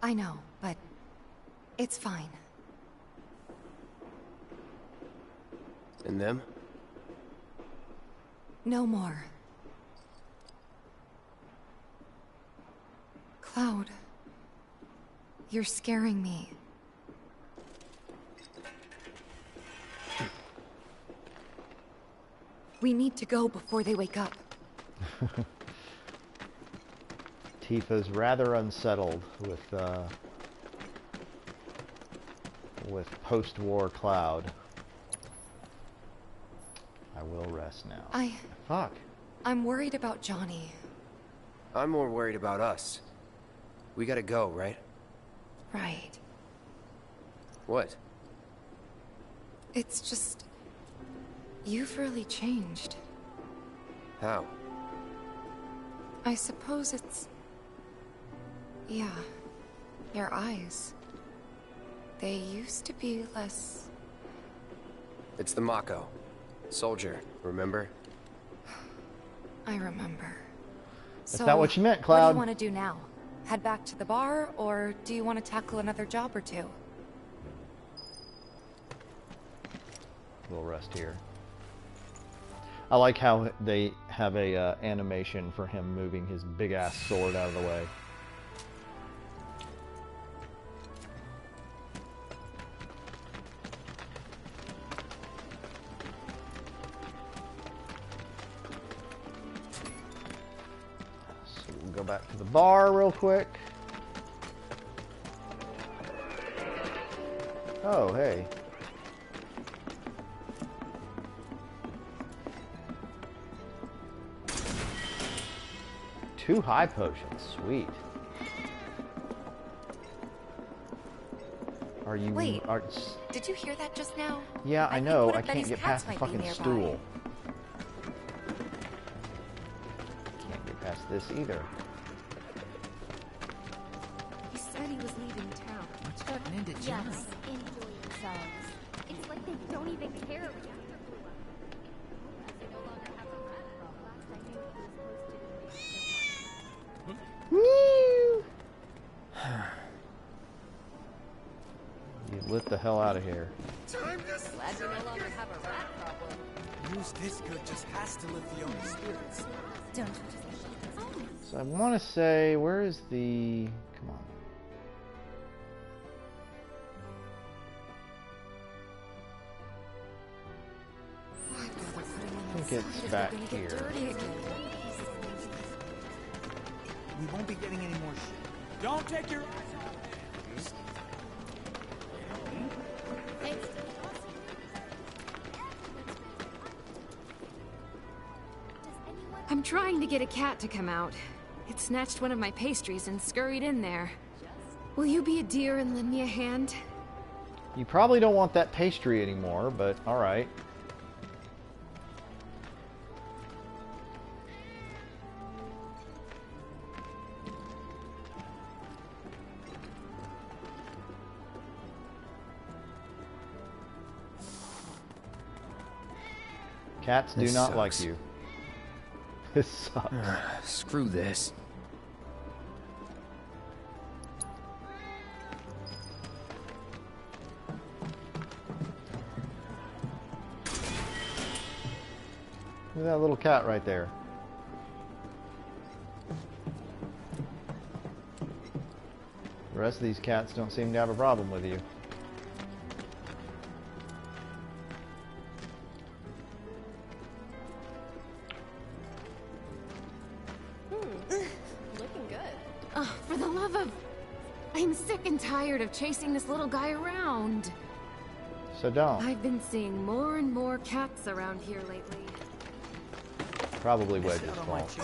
I know, but it's fine. And them? No more. Cloud. You're scaring me. We need to go before they wake up. Tifa's rather unsettled with post-war Cloud. I will rest now. Fuck. I'm worried about Johnny. I'm more worried about us. We gotta go, right? Right. What? It's just... You've really changed. How? I suppose it's... Yeah. Your eyes. They used to be less... It's the Mako. Soldier, remember? I remember. That's not what you meant, Cloud. What do you want to do now? Head back to the bar, or do you want to tackle another job or two? We'll rest here. I like how they have a animation for him moving his big-ass sword out of the way. So we'll go back to the bar real quick. Oh, hey. Two high potions, sweet. Are you? Wait, did you hear that just now? Yeah, I know. I can't get past the fucking stool. Can't get past this either. He said he was leaving town. What's gotten into Johnny? Yes, enjoy themselves. It's like they don't even care. Woo! You lit the hell out of here. Glad we no longer have a rat problem. News this good just has to lift the owner's spirits. Don't. So I want to say, where is the... Come on. I think it's back here. We won't be getting any more shit. Don't take your eyes off it. I'm trying to get a cat to come out. It snatched one of my pastries and scurried in there. Will you be a dear and lend me a hand? You probably don't want that pastry anymore, but alright. Cats do not like you. This sucks. Screw this. Look at that little cat right there. The rest of these cats don't seem to have a problem with you. Looking good. Oh, for the love of... I'm sick and tired of chasing this little guy around. So don't. I've been seeing more and more cats around here lately. Probably Wedge's fault.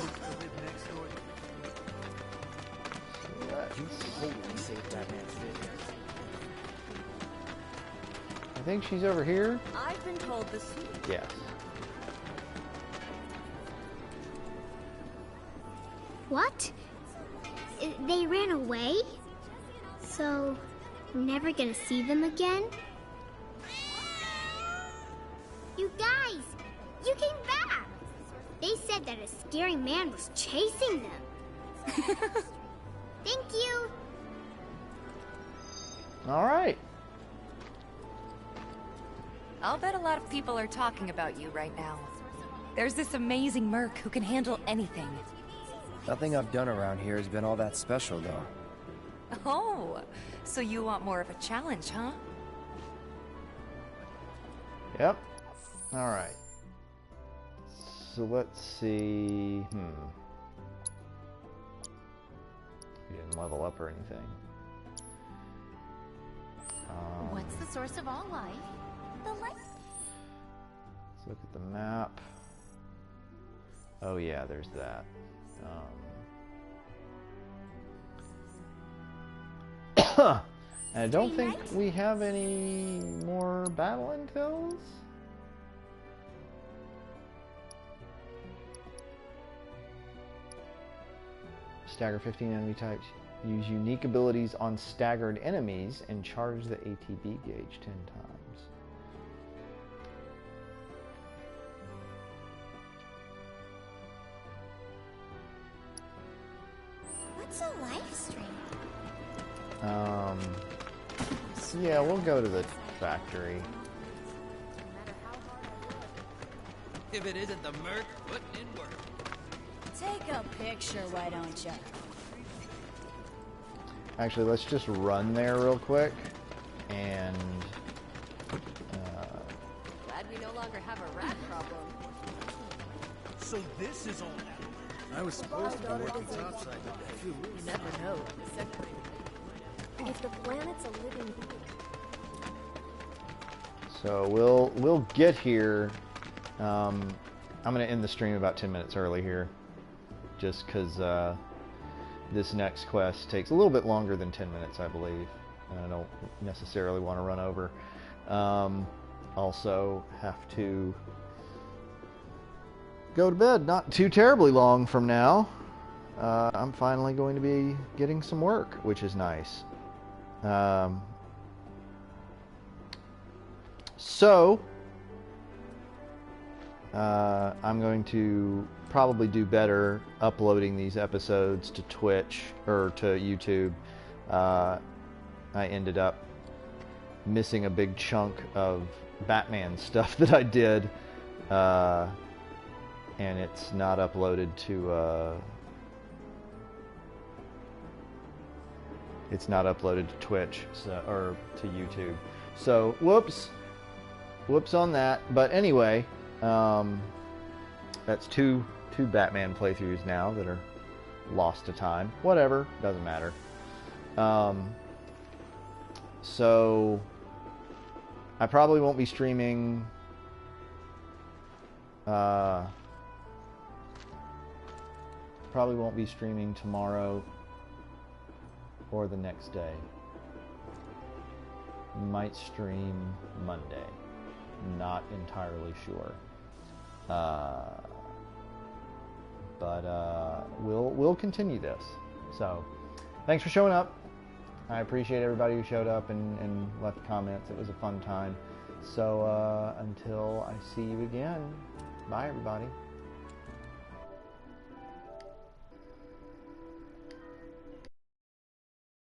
I think she's over here. I've been told this. Yes. What? They ran away? So, we're never gonna see them again? You guys! You came back! They said that a scary man was chasing them. Thank you! Alright. I'll bet a lot of people are talking about you right now. There's this amazing merc who can handle anything. Nothing I've done around here has been all that special, though. Oh, so you want more of a challenge, huh? Yep. Alright. So let's see... He didn't level up or anything. What's the source of all life? The light. Let's look at the map. Oh yeah, there's that. And I don't think we have any more battle intels. Stagger 15 enemy types. Use unique abilities on staggered enemies and charge the ATB gauge 10 times. What's a live stream? Yeah, we'll go to the factory. If it isn't the Merc putting in work. Take a picture, why don't you? Actually, let's just run there real quick, and Glad we no longer have a rat problem. So this is all. I was supposed to be working topside today. You never know. If the planet's a living being. so we'll get here. I'm gonna end the stream about 10 minutes early here, just because this next quest takes a little bit longer than 10 minutes, I believe, and I don't necessarily want to run over. Also have to go to bed not too terribly long from now. I'm finally going to be getting some work, which is nice. So I'm going to probably do better uploading these episodes to Twitch or to YouTube. I ended up missing a big chunk of Batman stuff that I did, and it's not uploaded to Twitch, or to YouTube. So whoops on that. But anyway, that's two Batman playthroughs now that are lost to time. Whatever, doesn't matter. So I probably won't be streaming tomorrow or the next day. Might stream Monday. Not entirely sure. But we'll continue this. So thanks for showing up. I appreciate everybody who showed up and left comments. It was a fun time. So until I see you again, bye everybody.